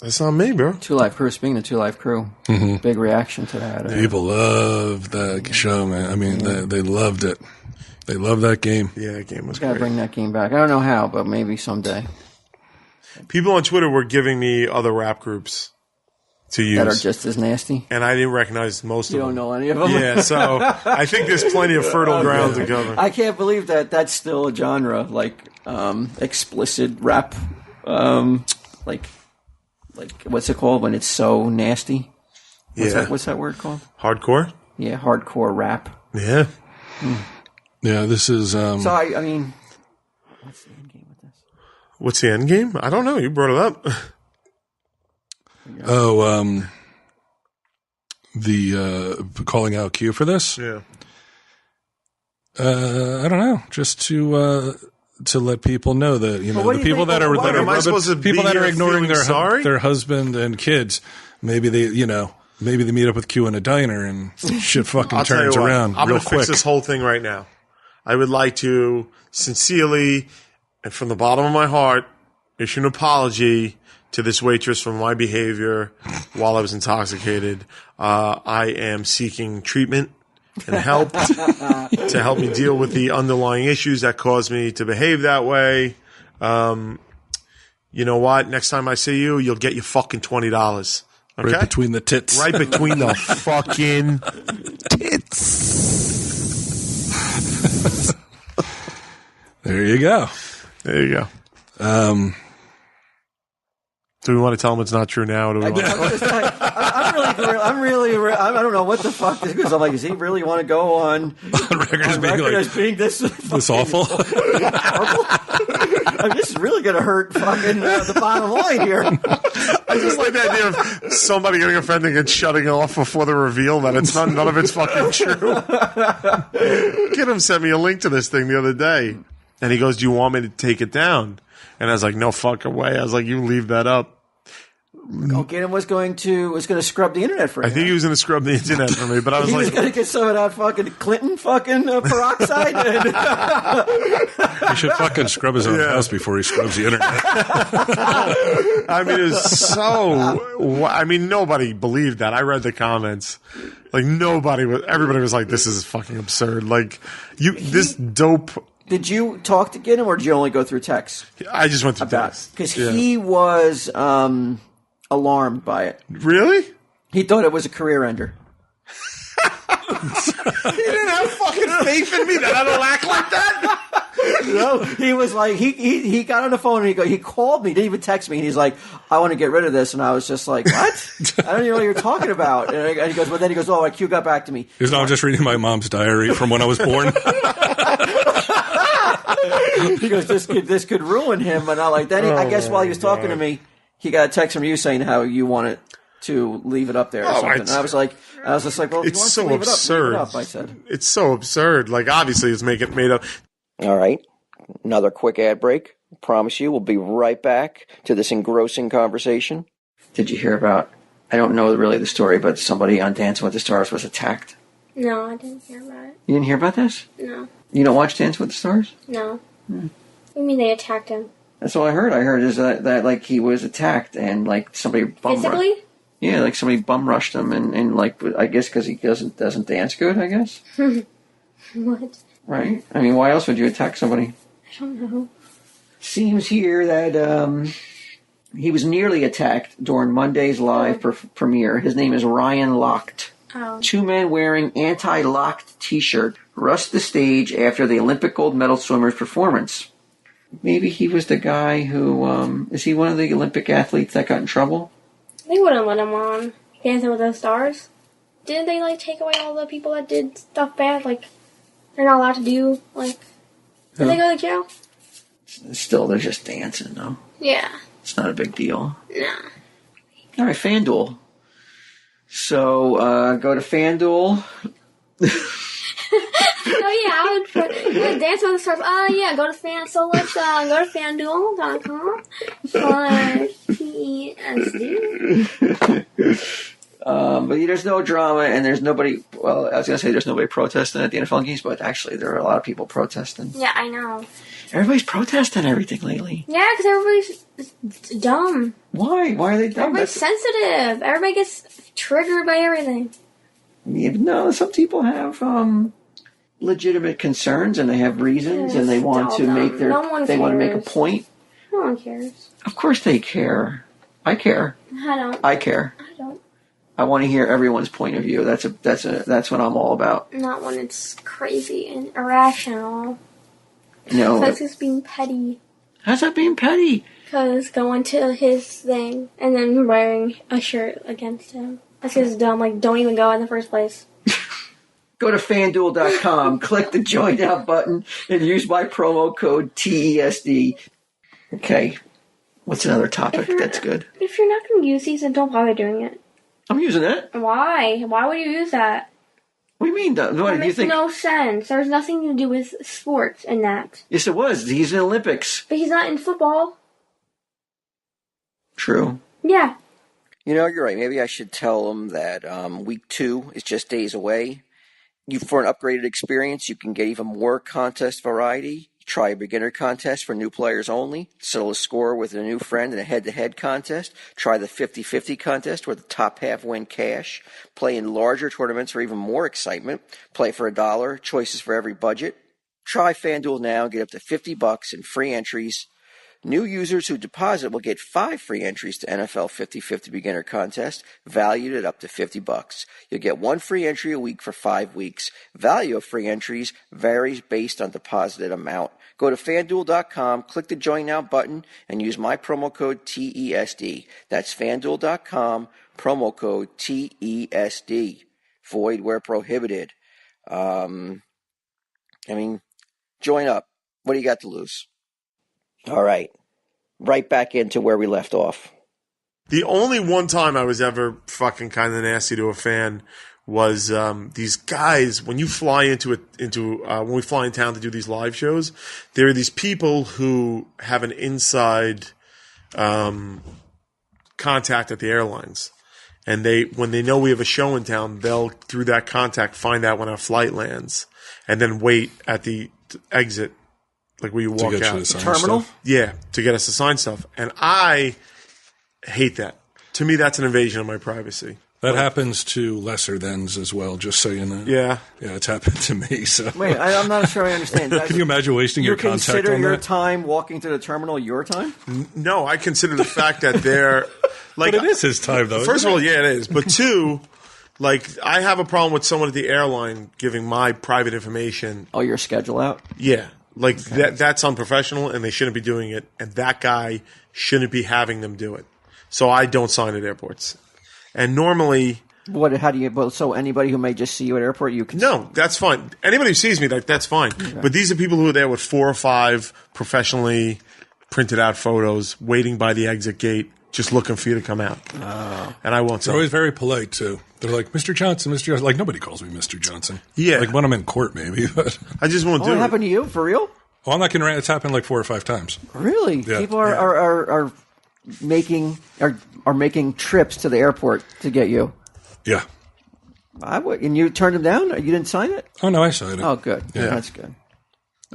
That's not me, bro. Two Live Crew. Speaking of Two Live Crew, big reaction to that. People love that show, man. I mean, they loved it. They love that game. Yeah, that game was Gotta great. bring that game back. I don't know how, but maybe someday. People on Twitter were giving me other rap groups to use. That are just as nasty. And I didn't recognize most You of them. don't know any of them? Yeah, so I think there's plenty of fertile ground to cover. I can't believe that that's still a genre, like explicit rap. Like what's it called when it's so nasty? What's that word called? Hardcore? Yeah, hardcore rap. Yeah. Yeah, this is. So I mean, what's the end game with this? What's the end game? I don't know. You brought it up. The calling out Q for this. Yeah. I don't know, just to let people know that what the do you people think- that are what am I supposed to people be that are here ignoring feeling sorry? their husband and kids, maybe they meet up with Q in a diner and shit fucking I'll tell you turns what, around I'm real going to quick. fix this whole thing right now. I would like to sincerely and from the bottom of my heart issue an apology to this waitress for my behavior while I was intoxicated. I am seeking treatment and help to help me deal with the underlying issues that caused me to behave that way. You know what? Next time I see you, you'll get your fucking $20. Okay? Right between the tits. Right between the fucking tits. There you go. There you go. Do we want to tell them it's not true now? Or do we want to- I don't know what the fuck this is. I'm like, does he really want to go on Record as being record like as being this awful. horrible? I mean, this is really going to hurt fucking the bottom line here. I just like the idea of somebody getting offended and shutting it off before the reveal that it's not, none of it's fucking true. Kid him sent me a link to this thing the other day, and he goes, "Do you want me to take it down?" And I was like, "No fucking way." I was like, "You leave that up." Gannon was going to scrub the internet for him. I think he was going to scrub the internet for me, but I was he was like, going to get some of that fucking Clinton fucking peroxide. He should fucking scrub his own house before he scrubs the internet. I mean, it was so. I mean, nobody believed that. I read the comments. Like everybody was like, "This is fucking absurd." Like this dope. Did you talk to Gannon, or did you only go through text? I just went through text Because he was alarmed by it. Really? He thought it was a career ender. He didn't have fucking faith in me that I don't act like that. No, he was like, he got on the phone and he called me, didn't even text me, and he's like, "I want to get rid of this," and I was just like, "What? I don't even know what you're talking about." And he goes, then he goes, "Oh, Q got back to me." He's not just reading my mom's diary from when I was born. He goes, "This could ruin him," and I like. Then I guess while he was talking to me, he got a text from you saying how you wanted to leave it up there or something. And I was just like, "Well, if you It's want so to leave absurd. it up," I said. It's so absurd. Like, obviously, it's made up. All right. Another quick ad break. Promise you, we'll be right back to this engrossing conversation. Did you hear about, I don't know really the story, but somebody on Dancing with the Stars was attacked? No, I didn't hear about it. You didn't hear about this? No. You don't watch Dancing with the Stars? No. What do you mean they attacked him? That's all I heard. I heard is that like he was attacked and like somebody Physically? Yeah, like somebody bum rushed him and like I guess because he doesn't dance good. I guess. What? Right. I mean, why else would you attack somebody? I don't know. Seems here that he was nearly attacked during Monday's live premiere. His name is Ryan Lochte. Oh. Two men wearing anti-Lochte t-shirt rushed the stage after the Olympic gold medal swimmer's performance. Maybe he was the guy who, is he one of the Olympic athletes that got in trouble? They wouldn't let him on Dancing with the Stars. Didn't they, like, take away all the people that did stuff bad? Like, they're not allowed to do, like, did they go to jail? Still, they're just dancing, though. Yeah. It's not a big deal. Nah. All right, FanDuel. So, go to FanDuel. Oh yeah, I would Dance with the Stars. Yeah, go to Fan. So let's go to FanDuel.com for PSD. But there's no drama, and there's nobody. Well, I was gonna say there's nobody protesting at the NFL games, but actually there are a lot of people protesting. Yeah, I know. Everybody's protesting everything lately. Yeah, because everybody's dumb. Why? Why are they dumb? Everybody's sensitive. Everybody gets triggered by everything. Yeah, no, some people have. legitimate concerns and they have reasons and they want to make their want to make a point. No one cares. Of course they care. I care. I don't. I care. I don't. I want to hear everyone's point of view. That's what I'm all about. Not when it's crazy and irrational. No. That's just being petty. How's that being petty? Because going to his thing and then wearing a shirt against him. That's just dumb. Like, don't even go in the first place. Go to FanDuel.com, click the Join Now button, and use my promo code TESD. Okay. What's another topic that's good? If you're not going to use these, then don't bother doing it. I'm using it. Why? Why would you use that? What do you mean? What That do you makes think? no sense. There's nothing to do with sports in that. Yes, it was. He's in the Olympics. But he's not in football. True. Yeah. You know, you're right. Maybe I should tell them that week 2 is just days away. For an upgraded experience, you can get even more contest variety. Try a beginner contest for new players only. Settle a score with a new friend in a head-to-head contest. Try the 50-50 contest where the top half win cash. Play in larger tournaments for even more excitement. Play for $1. Choices for every budget. Try FanDuel now and get up to $50 in free entries. New users who deposit will get 5 free entries to NFL 50-50 beginner contest, valued at up to $50. You'll get 1 free entry a week for 5 weeks. Value of free entries varies based on deposited amount. Go to FanDuel.com, click the Join Now button, and use my promo code TESD. That's FanDuel.com, promo code TESD. Void where prohibited. Join up. What do you got to lose? All right. Right back into where we left off. The only one time I was ever fucking kind of nasty to a fan was these guys. When you fly when we fly in town to do these live shows, there are these people who have an inside contact at the airlines, and when they know we have a show in town, they'll through that contact find out when our flight lands, and then wait at the exit. Like where you walk out. The terminal? Stuff. Yeah, to get us to sign stuff. And I hate that. To me, that's an invasion of my privacy. That happens to lesser thans as well, just so you know. Yeah. Yeah, it's happened to me. So. Wait, I'm not sure I understand. Can you imagine wasting your contact on that? You consider your time walking to the terminal your time? No, I consider the fact that they're... like, but it is his time, though. First of all, yeah, it is. But 2, like, I have a problem with someone at the airline giving my private information. Oh, your schedule out? Yeah. Like, that's unprofessional, and they shouldn't be doing it, and that guy shouldn't be having them do it. So I don't sign at airports. And normally... so anybody who may just see you at airport, you can... No, that's fine. Anybody who sees me, that's fine. Okay. But these are people who are there with 4 or 5 professionally printed out photos, waiting by the exit gate, just looking for you to come out. Oh. And I won't say. They're always very polite, too. They're like, Mr. Johnson, Mr. Johnson. Like, nobody calls me Mr. Johnson. Yeah. Like, when I'm in court, maybe. But I just won't do it. What happened to you? For real? Oh, I'm not kidding around. It's happened like 4 or 5 times. Really? Yeah. People are making trips to the airport to get you. Yeah. And you turned them down? You didn't sign it? Oh, no, I signed it. Oh, good. Yeah. That's good.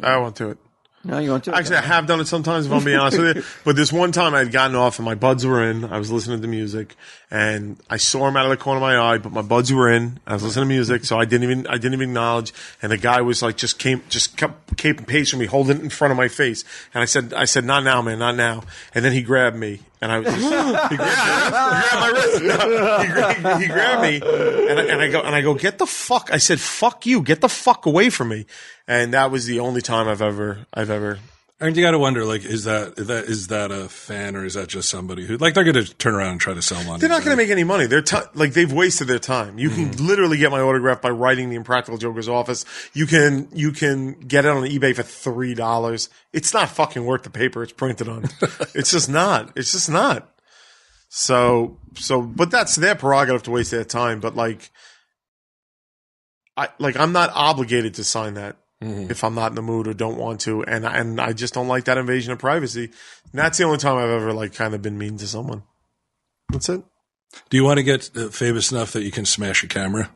I won't do it. No, you won't do it. Actually, I have done it sometimes, if I'm being honest with you. But this one time I had gotten off and my buds were in. I was listening to music and I saw him out of the corner of my eye, but my buds were in. I was listening to music, so I didn't even acknowledge. And the guy was like, just kept pacing me, holding it in front of my face. And I said, not now, man, not now. And then he grabbed me. And I was just, he grabbed my wrist. He grabbed me, and I go, get the fuck. I said, fuck you, get the fuck away from me. And that was the only time I've ever. And you got to wonder, like, is that a fan or is that just somebody who, like, they're going to turn around and try to sell money? They're not going to make any money. They've wasted their time. You can literally get my autograph by writing the Impractical Joker's office. You can get it on eBay for $3. It's not fucking worth the paper it's printed on. It's just not. It's just not. So, but that's their prerogative to waste their time. But I'm not obligated to sign that. Mm-hmm. If I'm not in the mood or don't want to, and I just don't like that invasion of privacy. And that's the only time I've ever kind of been mean to someone. That's it. Do you want to get famous enough that you can smash a camera?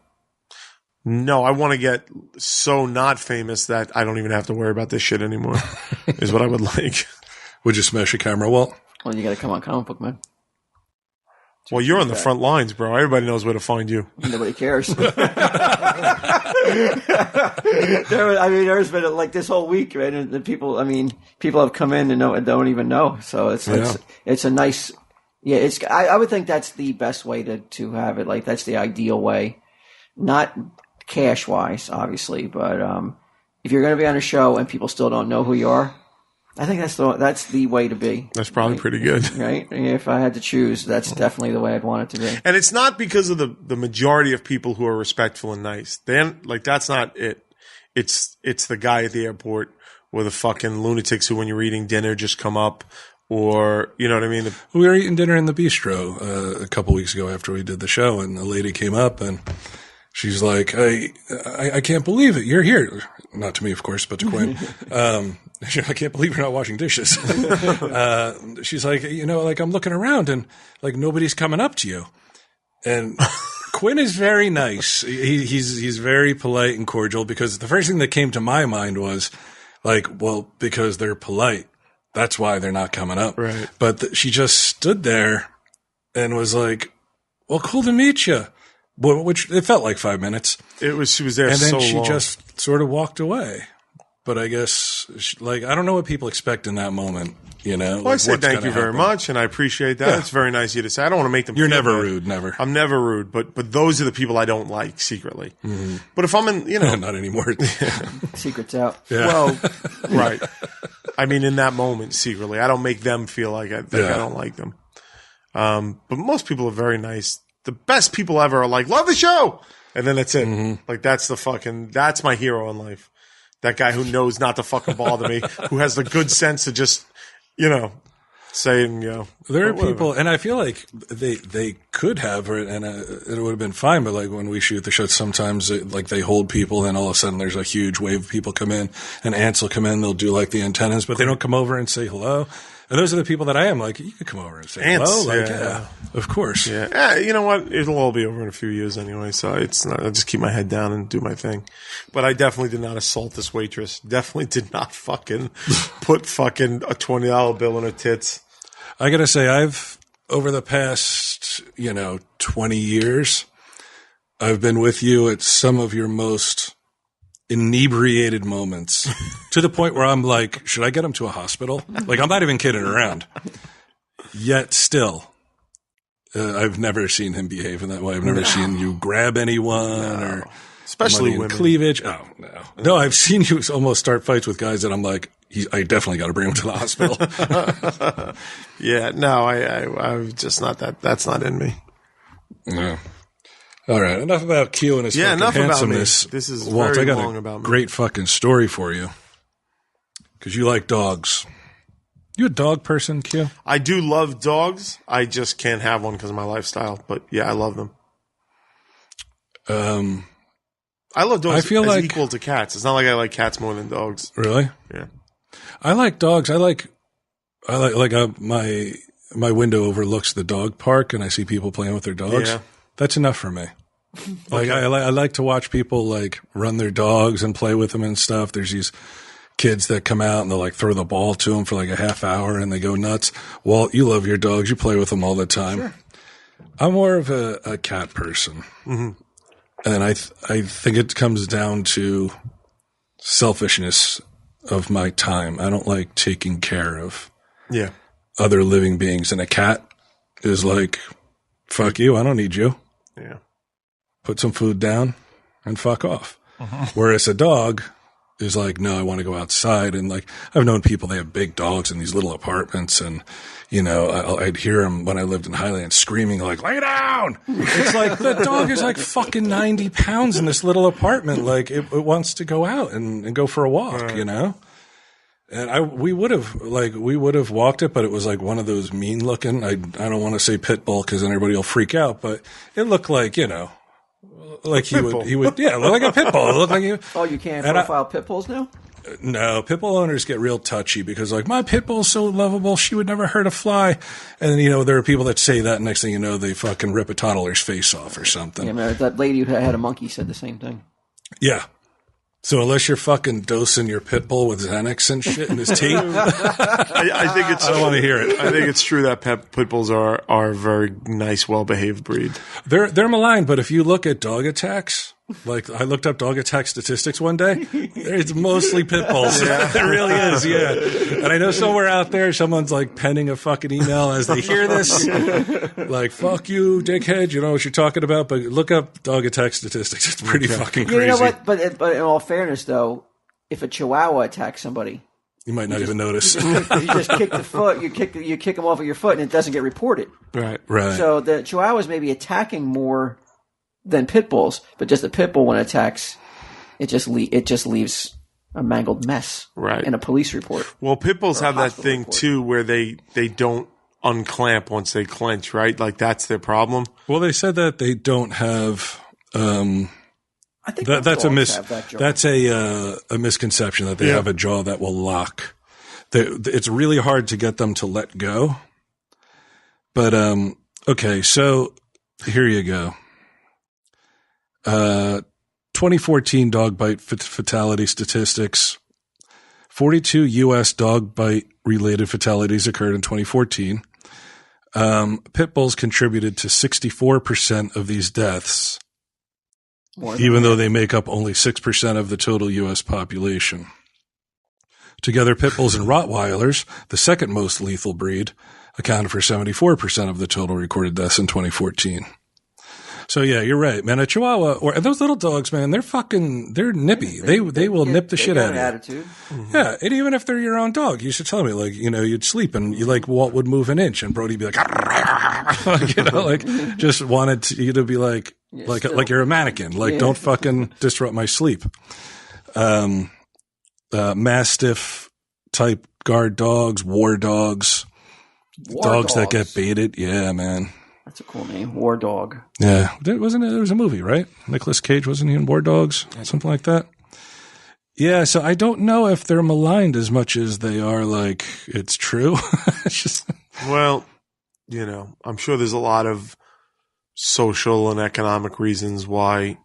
No, I want to get so not famous that I don't even have to worry about this shit anymore. Is what I would like. Would you smash a camera, Walt? Well, you got to come on Comic Book Man. Well, you're on the front lines, bro. Everybody knows where to find you. Nobody cares. There's been like this whole week, right? And the people have come in and don't even know. So it's a nice, I would think that's the best way to have it. Like that's the ideal way, not cash wise, obviously, but if you're going to be on a show and people still don't know who you are, I think that's the way to be. That's probably pretty good. Right? If I had to choose, that's definitely the way I'd want it to be. And it's not because of the majority of people who are respectful and nice. That's not it. It's the guy at the airport or the fucking lunatics who, when you're eating dinner, just come up, or, you know what I mean? We were eating dinner in the bistro a couple weeks ago after we did the show, and a lady came up and she's like, I can't believe it. You're here. Not to me, of course, but to Quinn. I can't believe you're not washing dishes. She's like, I'm looking around and like nobody's coming up to you. And Quinn is very nice. He's very polite and cordial, because the first thing that came to my mind was like, well, because they're polite, that's why they're not coming up. Right. But she just stood there and was like, well, cool to meet you. Which it felt like 5 minutes. She was there and then so she long. just sort of walked away. But I guess, I don't know what people expect in that moment, Well, I say thank you very much, and I appreciate that. Yeah. It's very nice of you to say. I don't want to make them You're feel never bad. rude, never. I'm never rude, but those are the people I don't like secretly. Mm-hmm. But if I'm in, Not anymore. Secret's out. Yeah. Well, right. I mean, in that moment, secretly. I don't make them feel like I don't like them. But most people are very nice. The best people ever are like, love the show! And then that's it. Mm-hmm. Like, that's my hero in life. That guy who knows not to fucking bother me, who has the good sense to just, say, There are people, and I feel like they could have, and it would have been fine, but like when we shoot the show, sometimes they hold people, and all of a sudden there's a huge wave of people come in, and ants will come in, they'll do like the antennas, but they don't come over and say hello. And those are the people that I am like, you could come over and say hello. Like, yeah, of course. Yeah. You know what? It'll all be over in a few years anyway. So it's not, I'll just keep my head down and do my thing. But I definitely did not assault this waitress. Definitely did not fucking put fucking a $20 bill in her tits. I got to say, over the past, 20 years, I've been with you at some of your most inebriated moments, to the point where I'm like, should I get him to a hospital? Like, I'm not even kidding around. Yet still, I've never seen him behave in that way. I've never seen you grab anyone or especially women. Cleavage. Oh, no. No, I've seen you almost start fights with guys that I'm like, I definitely got to bring him to the hospital. Yeah, no, I'm just not that. That's not in me. No. All right, enough about Q and his fucking handsomeness. About me. This is Walt, very I got long a about me. great fucking story for you, because you like dogs. You a dog person, Q? I do love dogs. I just can't have one because of my lifestyle. But yeah, I love them. I love dogs. I feel like equal to cats. It's not like I like cats more than dogs. Really? Yeah. I like dogs. I like my window overlooks the dog park, and I see people playing with their dogs. Yeah. That's enough for me. Like, I like to watch people like run their dogs and play with them and stuff. There's these kids that come out and they'll like throw the ball to them for like a half hour and they go nuts. Walt, you love your dogs. You play with them all the time. Sure. I'm more of a cat person. Mm-hmm. And I think it comes down to selfishness of my time. I don't like taking care of other living beings. And a cat is like, fuck you, I don't need you. Yeah. Put some food down and fuck off. Uh-huh. Whereas a dog is like, no, I want to go outside. And like, I've known people, they have big dogs in these little apartments, and I'd hear them when I lived in Highland screaming like, lay down. It's like, the dog is like fucking 90 pounds in this little apartment. Like, it wants to go out and go for a walk, And we would have walked it, but it was like one of those mean looking, I don't want to say pit bull because then everybody will freak out, but it looked like, like he would, yeah, look like a pit bull. It looked like you can't profile pit bulls now? No, pit bull owners get real touchy because like, my pit bull's so lovable, she would never hurt a fly. And there are people that say that, and next thing you know, they fucking rip a toddler's face off or something. Yeah, man, that lady who had a monkey said the same thing. Yeah. So unless you're fucking dosing your pit bull with Xanax and shit in his tea, I think it's. I don't want to hear it. I think it's true that pit bulls are a very nice, well-behaved breed. They're maligned, but if you look at dog attacks, like I looked up dog attack statistics one day, it's mostly pit bulls. It really is, yeah. And I know somewhere out there, someone's like penning a fucking email as they hear this, like "fuck you, dickhead." You know what you're talking about, but look up dog attack statistics. It's pretty fucking crazy. You know what? But in all fairness, though, if a Chihuahua attacks somebody, you might not even notice. you just kick the foot. You kick them off of your foot, and it doesn't get reported. Right. So the Chihuahuas may be attacking more than pit bulls, but just the pit bull when it attacks, it just leaves a mangled mess. Right. In a police report. Well, pit bulls have that thing report. too, where they don't unclamp once they clench. Right. Like that's their problem. Well, they said that they don't have. I think That's jaw. a misconception that they have a jaw that will lock. It's really hard to get them to let go. But okay, so here you go. 2014 dog bite fatality statistics. 42 U.S. dog bite related fatalities occurred in 2014. Pit bulls contributed to 64% of these deaths. Even though they make up only 6% of the total U.S. population. Together, pit bulls and Rottweilers, the second most lethal breed, accounted for 74% of the total recorded deaths in 2014. So yeah, you're right, man. A Chihuahua and those little dogs, man, they're nippy. They will nip the shit out of you. Attitude. Mm-hmm. Yeah, and even if they're your own dog, you should tell me, like, you know, you'd sleep and Walt would move an inch and Brody'd be like, you know, like just wanted you to be like you're a mannequin. Like, don't fucking disrupt my sleep. Mastiff type guard dogs, war dogs, dogs that get baited. Yeah, man. That's a cool name. War Dog. Yeah. There was a movie, right? Nicolas Cage, wasn't he in War Dogs? Something like that. Yeah. So I don't know if they're maligned as much as they are like it's true. It's just. Well, you know, I'm sure there's a lot of social and economic reasons why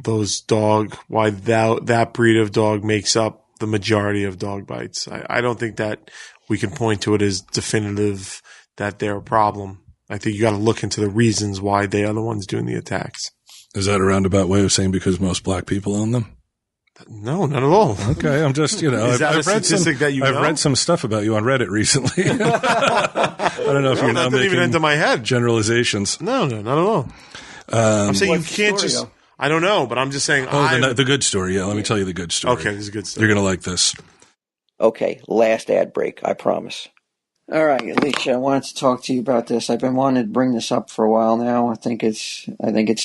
that breed of dog makes up the majority of dog bites. I don't think that we can point to it as definitive that they're a problem. I think you got to look into the reasons why they are the ones doing the attacks. Is that a roundabout way of saying because most black people own them? No, not at all. Okay, I'm just, you know, I've read some stuff about you on Reddit recently. I don't know if you're now making even enter my head. Generalizations. No, not at all. I'm saying you can't just. Though? I don't know, but I'm just saying. The good story. Yeah, let me tell you the good story. Okay, this is a good story. You're gonna like this. Okay, last ad break. I promise. All right, Alicia, I wanted to talk to you about this. I've been wanting to bring this up for a while now. I think it's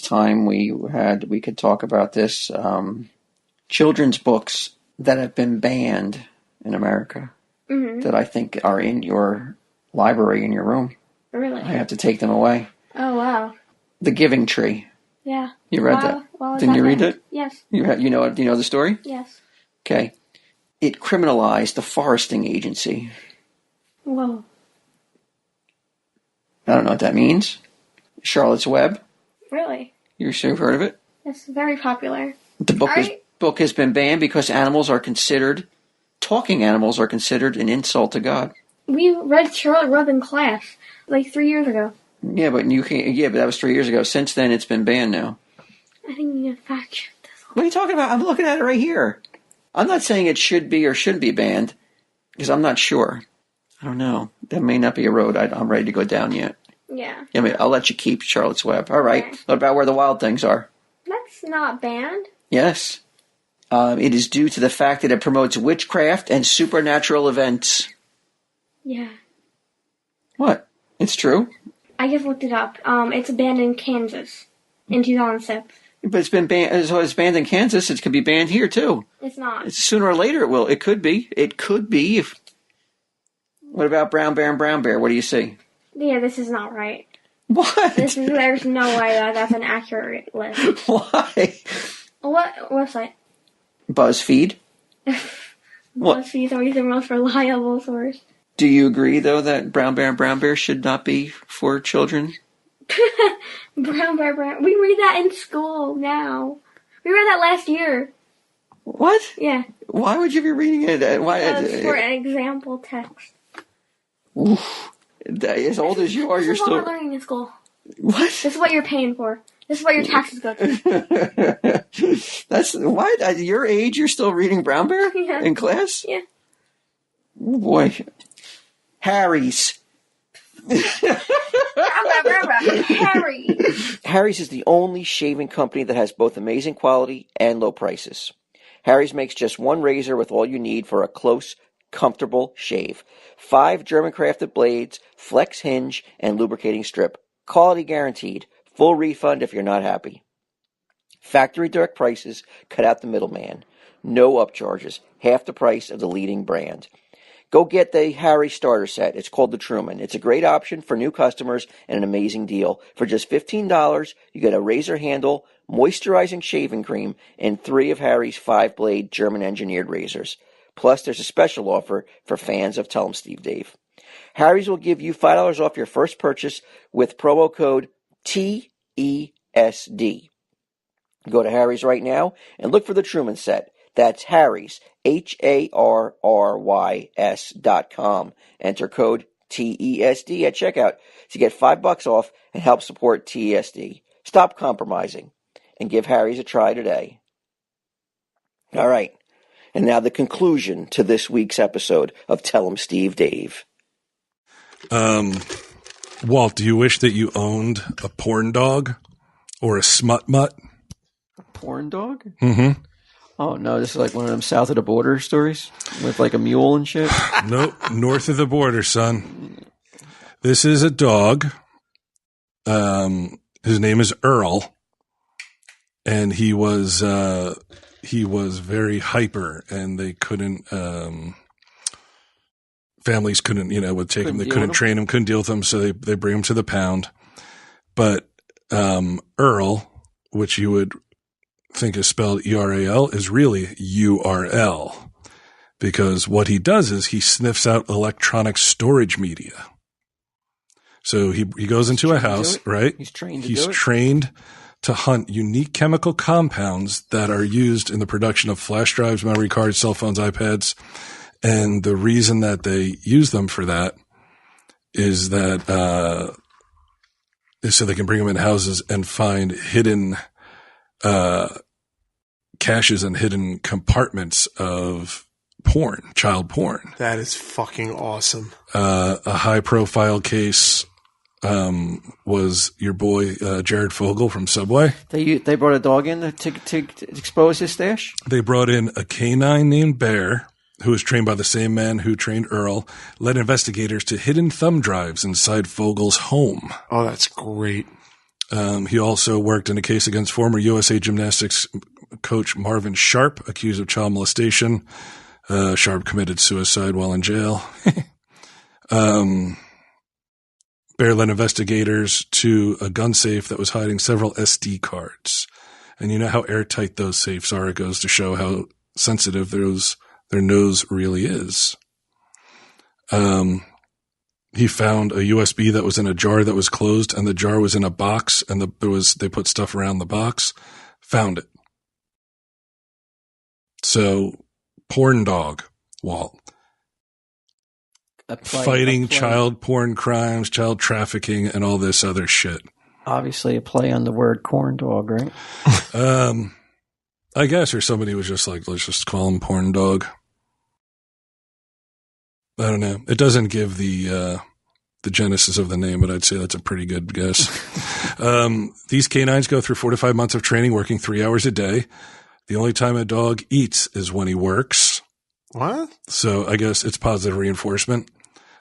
time we could talk about this. Children's books that have been banned in America that I think are in your library in your room. Really? I have to take them away. Oh wow. The Giving Tree. Yeah. You read that? Didn't you read it? Yes. Do you know the story? Yes. Okay. It criminalized the foresting agency. Whoa. I don't know what that means. Charlotte's Web. Really? You've heard of it? It's very popular. The book has been banned because talking animals are considered an insult to God. We read Charlotte Web in class like 3 years ago. Yeah, but that was 3 years ago. Since then, it's been banned now. I think you need to fact check this. What are you talking about? I'm looking at it right here. I'm not saying it should be or shouldn't be banned because I'm not sure. I don't know. That may not be a road I'm ready to go down yet. Yeah. I mean, I'll let you keep Charlotte's Web. All right. Okay. What about Where the Wild Things Are? That's not banned. Yes. It is due to the fact that it promotes witchcraft and supernatural events. Yeah. What? It's true. I just looked it up. It's banned in Kansas in 2006. But it's been banned. So it's banned in Kansas. It could be banned here too. It's not. Sooner or later, it will. It could be. It could be. What about Brown Bear and Brown Bear? What do you see? Yeah, this is not right. What? There's no way that's an accurate list. Why? What website? BuzzFeed. BuzzFeed is always the most reliable source. Do you agree, though, that Brown Bear and Brown Bear should not be for children? Brown Bear, Brown. We read that in school now. We read that last year. What? Yeah. Why would you be reading it? Why? For an example text. Oof. As old as you are, This you're is what still. we're learning in school. What? This is what you're paying for. This is what your taxes go to. That's why at your age you're still reading Brown Bear in class? Yeah. Oh boy. Harry's. Harry. Harry's is the only shaving company that has both amazing quality and low prices. Harry's makes just one razor with all you need for a close, comfortable shave. 5 German-crafted blades, flex hinge, and lubricating strip. Quality guaranteed. Full refund if you're not happy. Factory direct prices cut out the middleman. No upcharges. Half the price of the leading brand. Go get the Harry starter set. It's called the Truman. It's a great option for new customers and an amazing deal. For just $15, you get a razor handle, moisturizing shaving cream, and 3 of Harry's 5-blade German-engineered razors. Plus, there's a special offer for fans of Tell 'em Steve Dave. Harry's will give you $5 off your first purchase with promo code TESD. Go to Harry's right now and look for the Truman set. That's Harry's, HARRYS.com. Enter code TESD at checkout to get $5 off and help support TESD. Stop compromising and give Harry's a try today. All right. And now the conclusion to this week's episode of Tell 'em Steve Dave. Walt, do you wish that you owned a porn dog or a smut mutt? A porn dog? Mm-hmm. Oh, no, this is like one of them south of the border stories with like a mule and shit. Nope, north of the border, son. This is a dog. His name is Earl, and he was very hyper, and they couldn't. Families couldn't, would take him. They couldn't train him, couldn't deal with him, so they bring him to the pound. But Earl, which you would think is spelled ERAL, is really URL, because what he does is he sniffs out electronic storage media. So he goes into a house, right? He's trained to hunt unique chemical compounds that are used in the production of flash drives, memory cards, cell phones, iPads. And the reason that they use them for that is that is so they can bring them in houses and find hidden caches and hidden compartments of porn, child porn. That is fucking awesome. A high profile case was your boy Jared Fogle from Subway. They brought a dog in to expose his stash? They brought in a canine named Bear, who was trained by the same man who trained Earl, led investigators to hidden thumb drives inside Fogle's home. Oh, that's great. He also worked in a case against former USA Gymnastics coach Marvin Sharp, accused of child molestation. Sharp committed suicide while in jail. Bear led investigators to a gun safe that was hiding several SD cards. And you know how airtight those safes are. It goes to show how sensitive their nose really is. He found a USB that was in a jar that was closed, and the jar was in a box, and they put stuff around the box. Found it. So, porn dog, Walt. Fighting child porn crimes, child trafficking, and all this other shit. Obviously a play on the word corn dog, right? I guess, or somebody was just like, let's just call him porn dog. I don't know. It doesn't give the genesis of the name, but I'd say that's a pretty good guess. These canines go through 4 to 5 months of training, working 3 hours a day. The only time a dog eats is when he works. What? So I guess it's positive reinforcement.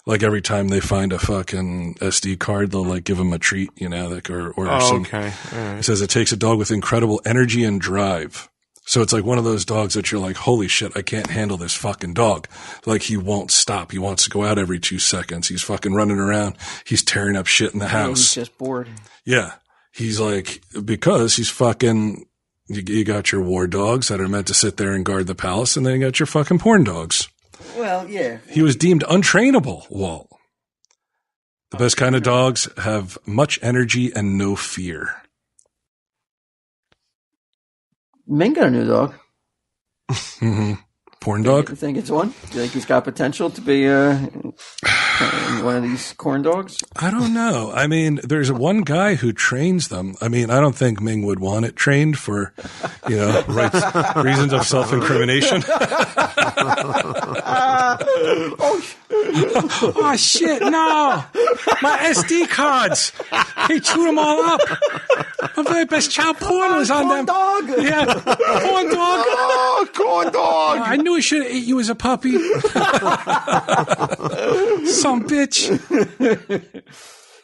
Like every time they find a fucking SD card, they'll like give him a treat, or some. Okay. All right. It says it takes a dog with incredible energy and drive. So it's like one of those dogs that you're like, holy shit, I can't handle this fucking dog. Like he won't stop. He wants to go out every 2 seconds. He's fucking running around. He's tearing up shit in the house. He's just bored. Yeah. He's like, because he's fucking, you got your war dogs that are meant to sit there and guard the palace, and then you got your fucking porn dogs. Well, yeah. He was deemed untrainable, Walt. The best kind of dogs have much energy and no fear. Ming got a new dog. Porn dog? You think it's one? Do you think he's got potential to be one of these corn dogs? I don't know. I mean, there's one guy who trains them. I mean, I don't think Ming would want it trained for, reasons of self-incrimination. Oh, shit, no. My SD cards. He chewed them all up. My very best child porn was on them. Dog. Yeah, corn dog. Oh, corn dog. I knew I should have ate you as a puppy. Some bitch.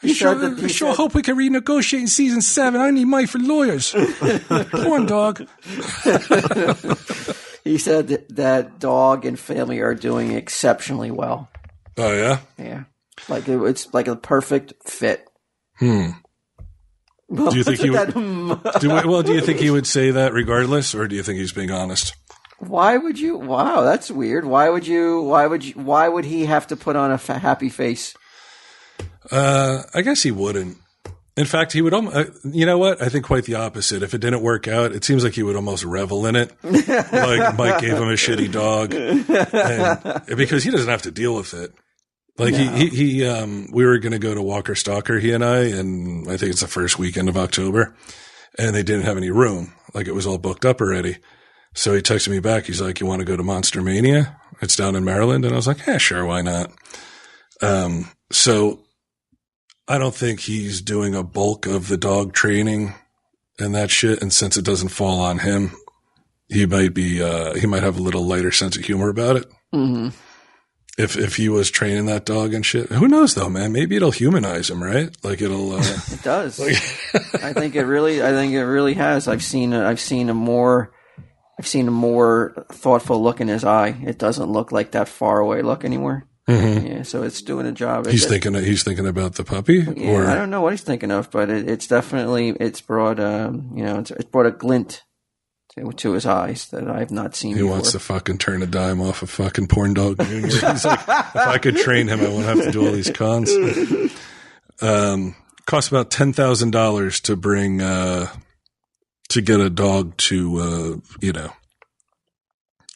I sure hope we can renegotiate in season 7. I need money for lawyers. Porn dog. He said that dog and family are doing exceptionally well. Oh, yeah? Yeah. Like it's like a perfect fit. Well, do you think he would? Do you think he would say that regardless, or do you think he's being honest? Why would you? Wow, that's weird. Why would he have to put on a happy face? I guess he wouldn't. In fact, he would. You know what? I think quite the opposite. If it didn't work out, it seems like he would almost revel in it. Like Mike gave him a shitty dog, because he doesn't have to deal with it. Like we were going to go to Walker Stalker, he and I think it's the first weekend of October, and they didn't have any room. Like it was all booked up already. So he texted me back. He's like, "You want to go to Monster Mania? It's down in Maryland." And I was like, "Yeah, sure. Why not?" So I don't think he's doing a bulk of the dog training and that shit. And since it doesn't fall on him, he might have a little lighter sense of humor about it. Mm-hmm. If he was training that dog and shit, who knows though, man? Maybe it'll humanize him, right? Like it'll. It does. I think it really has. I've seen a more thoughtful look in his eye. It doesn't look like that far away look anymore. Mm-hmm. Yeah, so it's doing a job. He's thinking about the puppy. Yeah, or I don't know what he's thinking of, but it's brought it's brought a glint to his eyes that I've not seen before. He wants to fucking turn a dime off a fucking porn dog junior. He's like, if I could train him, I wouldn't have to do all these cons. Costs about $10,000 to bring to get a dog to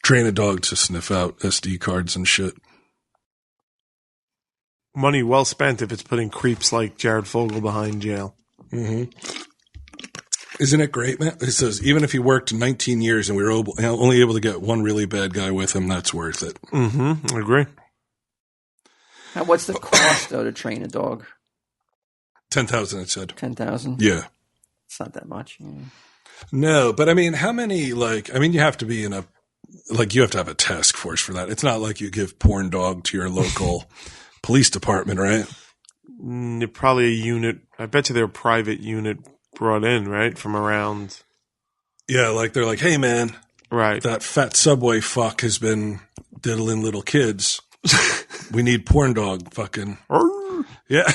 train a dog to sniff out SD cards and shit. Money well spent if it's putting creeps like Jared Fogle behind jail. Mm-hmm. Isn't it great, man? It says, even if he worked 19 years and we were only able to get one really bad guy with him, that's worth it. Mm-hmm. I agree. Now, what's the cost, though, to train a dog? $10,000, it said. $10,000? Yeah. It's not that much. Yeah. No, but I mean, how many, you have to be you have to have a task force for that. It's not like you give porn dog to your local police department, right? Probably a unit. I bet you they're a private unit brought in, right? From around. Yeah, they're like, hey, man. Right. That fat Subway fuck has been diddling little kids. We need porn dog fucking. Yeah.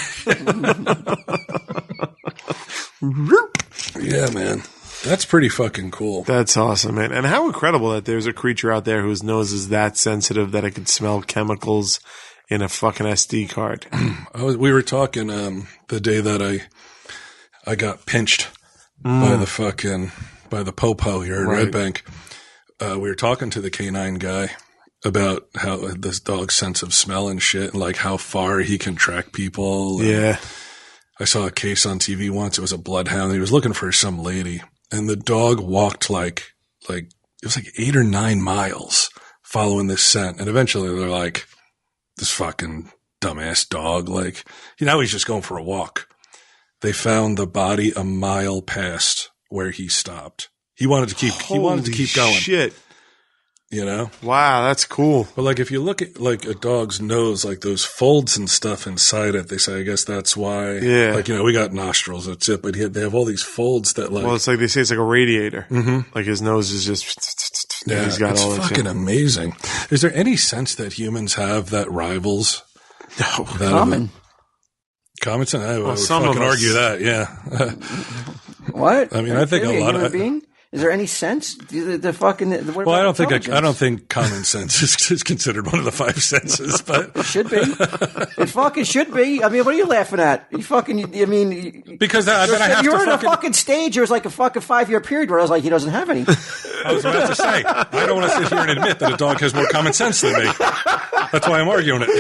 Yeah, man. That's pretty fucking cool. That's awesome, man. And how incredible that there's a creature out there whose nose is that sensitive that it can smell chemicals in a fucking SD card. We were talking the day that I got pinched by the popo here in Red Bank. We were talking to the canine guy about how this dog's sense of smell and shit, and like how far he can track people. Yeah. I saw a case on TV once. It was a bloodhound. He was looking for some lady, and the dog walked like it was 8 or 9 miles following this scent. And eventually they're like, this fucking dumbass dog, he's just going for a walk. They found the body a mile past where he stopped. He wanted to keep going. Shit. Wow, that's cool. But if you look at a dog's nose, those folds and stuff inside it, they say, I guess that's why. Yeah. We got nostrils, that's it. But they have all these folds that well, it's like they say it's like a radiator. Mm-hmm. His nose is just. Yeah, he's got it's all that fucking shit. amazing. Is there any sense that humans have that rivals? No. Common. Common sense? I would some fucking of us. argue that, yeah. What? I mean, I think a lot of being? Is there any sense? I don't think common sense is considered one of the 5 senses, but it should be. It fucking should be. I mean, what are you laughing at? You because then I have you're to in a fucking stage. There was like a fucking 5-year period where I was like, he doesn't have any. I was about to say, I don't want to sit here and admit that a dog has more common sense than me. That's why I'm arguing it.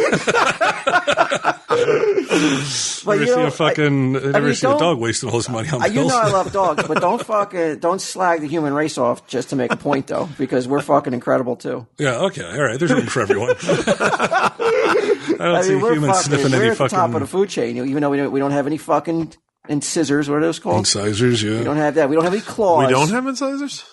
Never see a dog wasting all his money on pills. You know I love dogs, but don't slag the human race off just to make a point, though, because we're fucking incredible too. Yeah, okay, all right. There's room for everyone. I don't see humans sniffing any fucking. We're at the top of the food chain, even though we don't have any fucking incisors. What are those called? Incisors, yeah. We don't have that. We don't have any claws. We don't have incisors?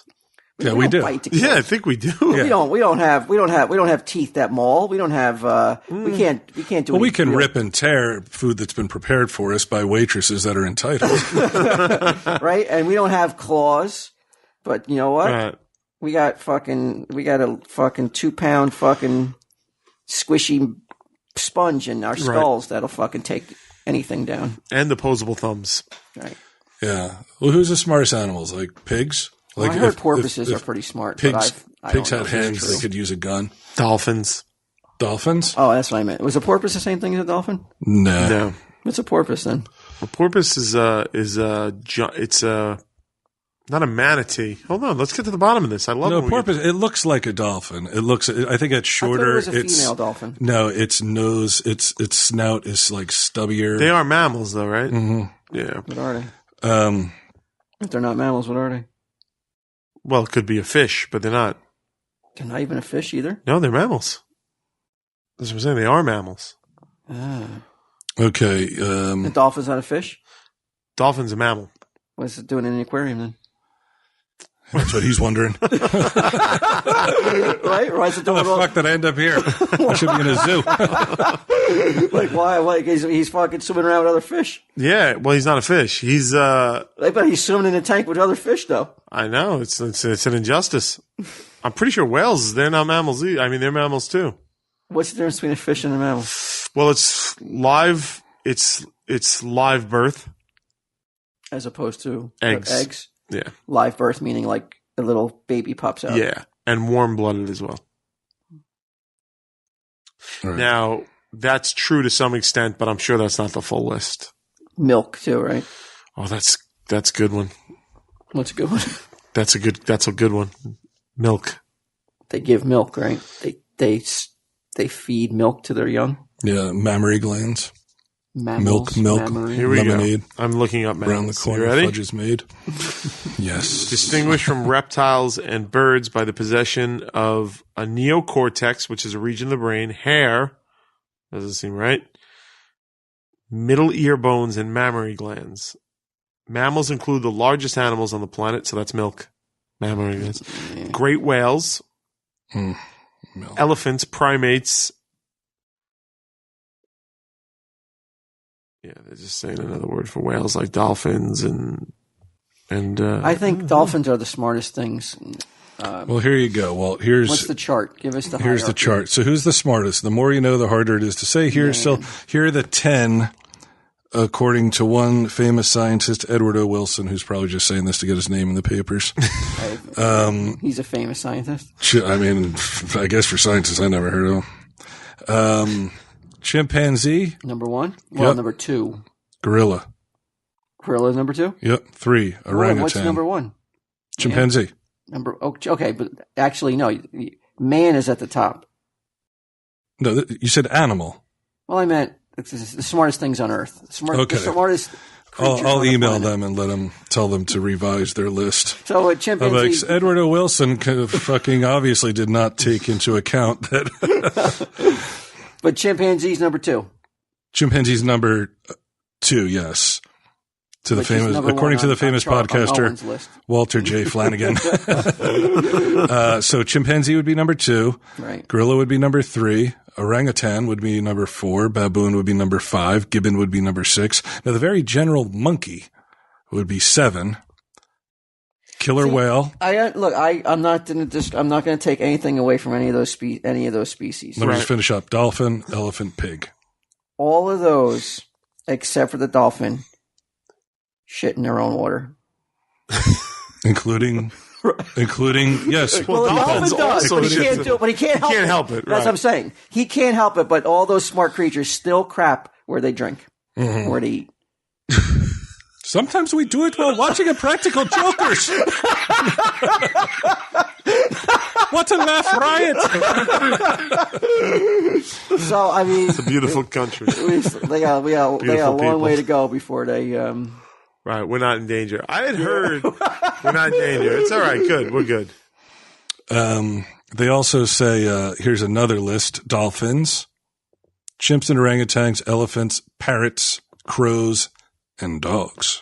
Yeah, we do. Yeah, I think we do. Yeah. We don't have teeth that maul. We don't have. We can't do. Well, we can rip and tear food that's been prepared for us by waitresses that are entitled, right? And we don't have claws. But you know what? We got a fucking 2-pound fucking squishy sponge in our skulls that'll fucking take anything down. And opposable thumbs. Right. Yeah. Well, who's the smartest animals? Like pigs? Like I heard porpoises are pretty smart. Pigs had hands; they could use a gun. Dolphins. Oh, that's what I meant. Was a porpoise the same thing as a dolphin? No. What's a porpoise then? A porpoise is not a manatee. Hold on, let's get to the bottom of this. I love porpoise. It looks like a dolphin. I think it's shorter. I thought it was a female dolphin. No, its nose, its snout is like stubbier. They are mammals, though, right? Mm-hmm. Yeah. What are they? If they're not mammals, what are they? Well, it could be a fish, but they're not. They're not even a fish either? No, they're mammals. That's what I'm saying. They are mammals. Okay. The dolphin's not a fish? Dolphin's a mammal. What's it doing in an aquarium then? That's what he's wondering. Right? Why is it doing How the fuck did I end up here? I should be in a zoo. Like, why? Like, he's fucking swimming around with other fish. Yeah, well, he's not a fish. He's, I bet he's swimming in a tank with other fish, though. I know. It's an injustice. I'm pretty sure whales, they're not mammals either. I mean, they're mammals too. What's the difference between a fish and a mammal? Well, it's live birth. As opposed to eggs. Yeah. Live birth, meaning like a little baby pops out. Yeah. And warm-blooded as well. Right. Now, that's true to some extent, but I'm sure that's not the full list. Milk too, right? Oh, that's a good one. What's a good one? That's a good one. Milk. They give milk, right? They feed milk to their young. Yeah, mammary glands. Mammals, milk, Here we lemonade. Go. I'm looking up mammals. Around the corner, fudge is made. Yes. Distinguished from reptiles and birds by the possession of a neocortex, which is a region of the brain, hair, doesn't seem right, middle ear bones, and mammary glands. Mammals include the largest animals on the planet, so that's milk. Mammary glands. Yeah. Great whales, elephants, primates. Yeah, they're just saying another word for whales, like dolphins and. I think dolphins are the smartest things. Well, here you go. Well, what's the chart? Give us the. Here's the chart. So, who's the smartest? The more you know, the harder it is to say. Here are the 10, according to one famous scientist, Edward O. Wilson, who's probably just saying this to get his name in the papers. He's a famous scientist. I mean, I guess for scientists, I never heard of him. Chimpanzee. Number 1? Well, yep. Number 2. Gorilla. Gorilla's number 2? Yep. 3. Orangutan. What's number 1? Chimpanzee. Okay, but actually, no. Man is at the top. No, you said animal. Well, I meant the smartest things on Earth. The smartest I'll email them and let them tell them to revise their list. So chimpanzee. Edward O. Wilson fucking obviously did not take into account that. But chimpanzee's number 2. Chimpanzee's number 2, yes. According to the famous podcaster Walter J. Flanagan. So chimpanzee would be number 2. Right. Gorilla would be number 3. Orangutan would be number 4. Baboon would be number 5. Gibbon would be number 6. Now the very general monkey would be 7. Killer whale. I'm not going to take anything away from any of those species. Let me just finish up. Dolphin, elephant, pig. All of those, except for the dolphin, shit in their own water. including yes. Well, the dolphin does, but he can't do it. But he can't help it. That's what I'm saying. He can't help it. But all those smart creatures still crap where they drink, where they eat. Sometimes we do it while watching Impractical Jokers. What a laugh riot. So, I mean, It's a beautiful country. they got a long people. way to go before they. Right, we're not in danger. I had heard we're not in danger. It's all right. Good, we're good. They also say, here's another list: dolphins, chimps and orangutans, elephants, parrots, crows, and dogs.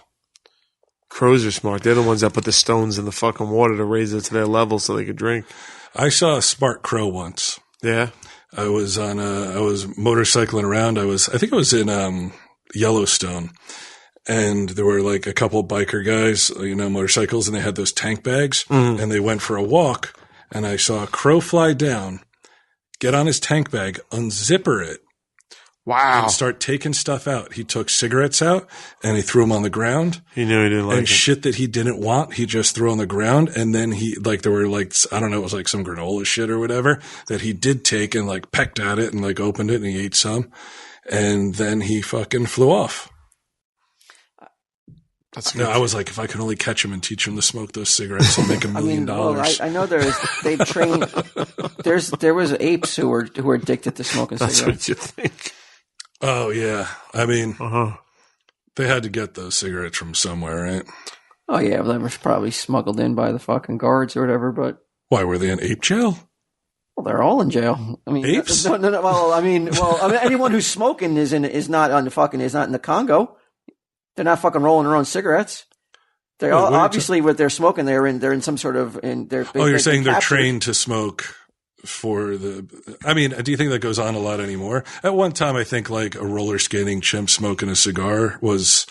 Crows are smart. They're the ones that put the stones in the fucking water to raise it to their level so they could drink. I saw a smart crow once. Yeah. I was motorcycling around. I think it was in Yellowstone, and there were like a couple biker guys, motorcycles, and they had those tank bags, and they went for a walk, and I saw a crow fly down, get on his tank bag, unzipper it, Wow. and start taking stuff out. He took cigarettes out and he threw them on the ground. He knew he didn't like And it. shit that he didn't want, he just threw on the ground. And then there were I don't know, it was like some granola shit or whatever that he did take and like pecked at it and like opened it and he ate some. And then he fucking flew off. That's No, good. I was like, if I could only catch him and teach him to smoke those cigarettes, I'll make $1 million. I know they've trained. There was apes who were addicted to smoking That's cigarettes. what you think. Oh yeah. I mean, Uh-huh. they had to get those cigarettes from somewhere, right? Oh yeah, they were probably smuggled in by the fucking guards or whatever. But Why were they in ape jail? well, they're all in jail. I mean, Apes? No, well, I mean, anyone who's smoking is not in the Congo. They're not fucking rolling their own cigarettes. They all what are you obviously what they're smoking. They're in some sort of You're saying they're captured. trained to smoke for I mean, do you think that goes on a lot anymore? At one time, I think like a roller skating chimp smoking a cigar was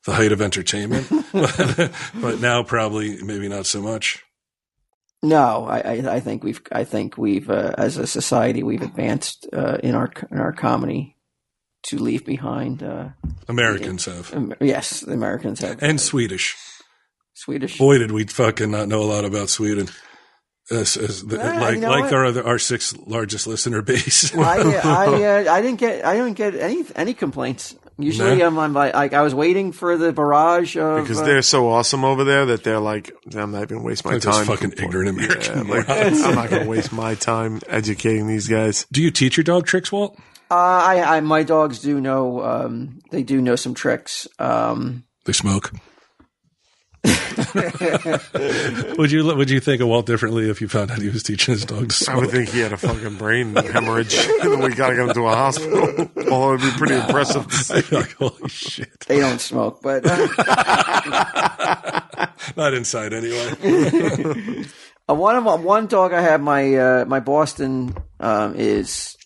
the height of entertainment, but now probably maybe not so much. No, I think we've as a society we've advanced in our comedy to leave behind. Americans have. Yes, the Americans have. And Swedish. Swedish. Boy, did we fucking not know a lot about Sweden. Our 6th largest listener base. I didn't get any complaints. Usually, No? I'm like I was waiting for the barrage of Because they're so awesome over there that they're like, I'm not even waste my Like those time. fucking ignorant American like, morons. I'm not going to waste my time educating these guys. Do you teach your dog tricks, Walt? my dogs do know. They do know some tricks. They smoke. Would you think of Walt differently if you found out he was teaching his dog to I smoke? would think he had a fucking brain hemorrhage and we got to get him to a hospital. Although it'd be pretty impressive to see. Like, holy shit. They don't smoke, but Not inside anyway. one dog I have, my Boston, is,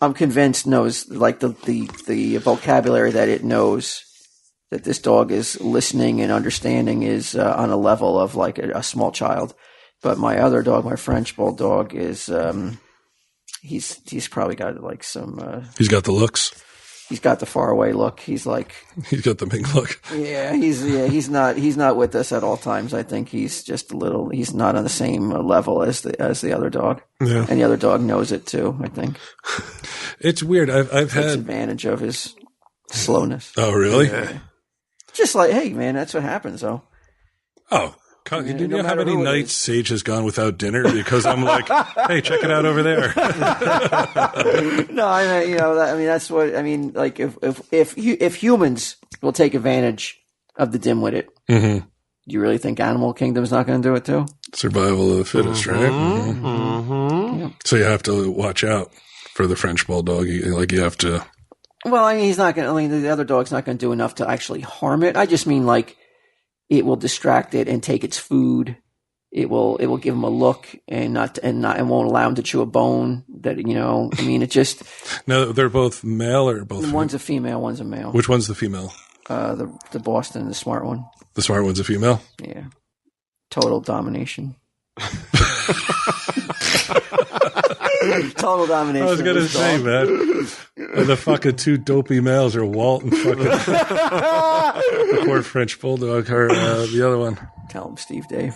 I'm convinced knows like the vocabulary that it knows. That this dog is listening and understanding is on a level of like a small child. But my other dog, my French bulldog, is he's probably got like some. He's got the looks. He's got the faraway look. He's like, He's got the big look. he's not with us at all times. I think he's just a little. He's not on the same level as the other dog. Yeah. And the other dog knows it too. I think It's weird. I've takes had. advantage of his slowness. Oh, really? Just like, hey man, that's what happens though. Oh, do you no know how matter many who it nights is. Sage has gone without dinner because I'm like, hey, check it out over there. No, I mean, that's what I mean. Like, if humans will take advantage of the dimwitted, Mm-hmm. you really think Animal Kingdom's not going to do it too? Survival of the fittest, right? Mm-hmm. Mm-hmm. So you have to watch out for the French bulldog. You have to. Well, I mean, he's not going to. I mean, the other dog's not going to do enough to actually harm it. I just mean like it will distract it and take its food. It will give him a look and won't allow him to chew a bone. That I mean, it just. No, they're both male or both. One's a female, one's a male. Which one's the female? The Boston, the smart one. The smart one's a female. Yeah. Total domination. Total domination. I was gonna say, man, the fucking two dopey males are Walt and fucking the poor French bulldog, or the other one. Tell him, Steve Dave.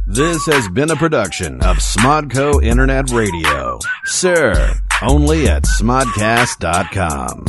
This has been a production of Smodco Internet Radio. Sir, only at smodcast.com.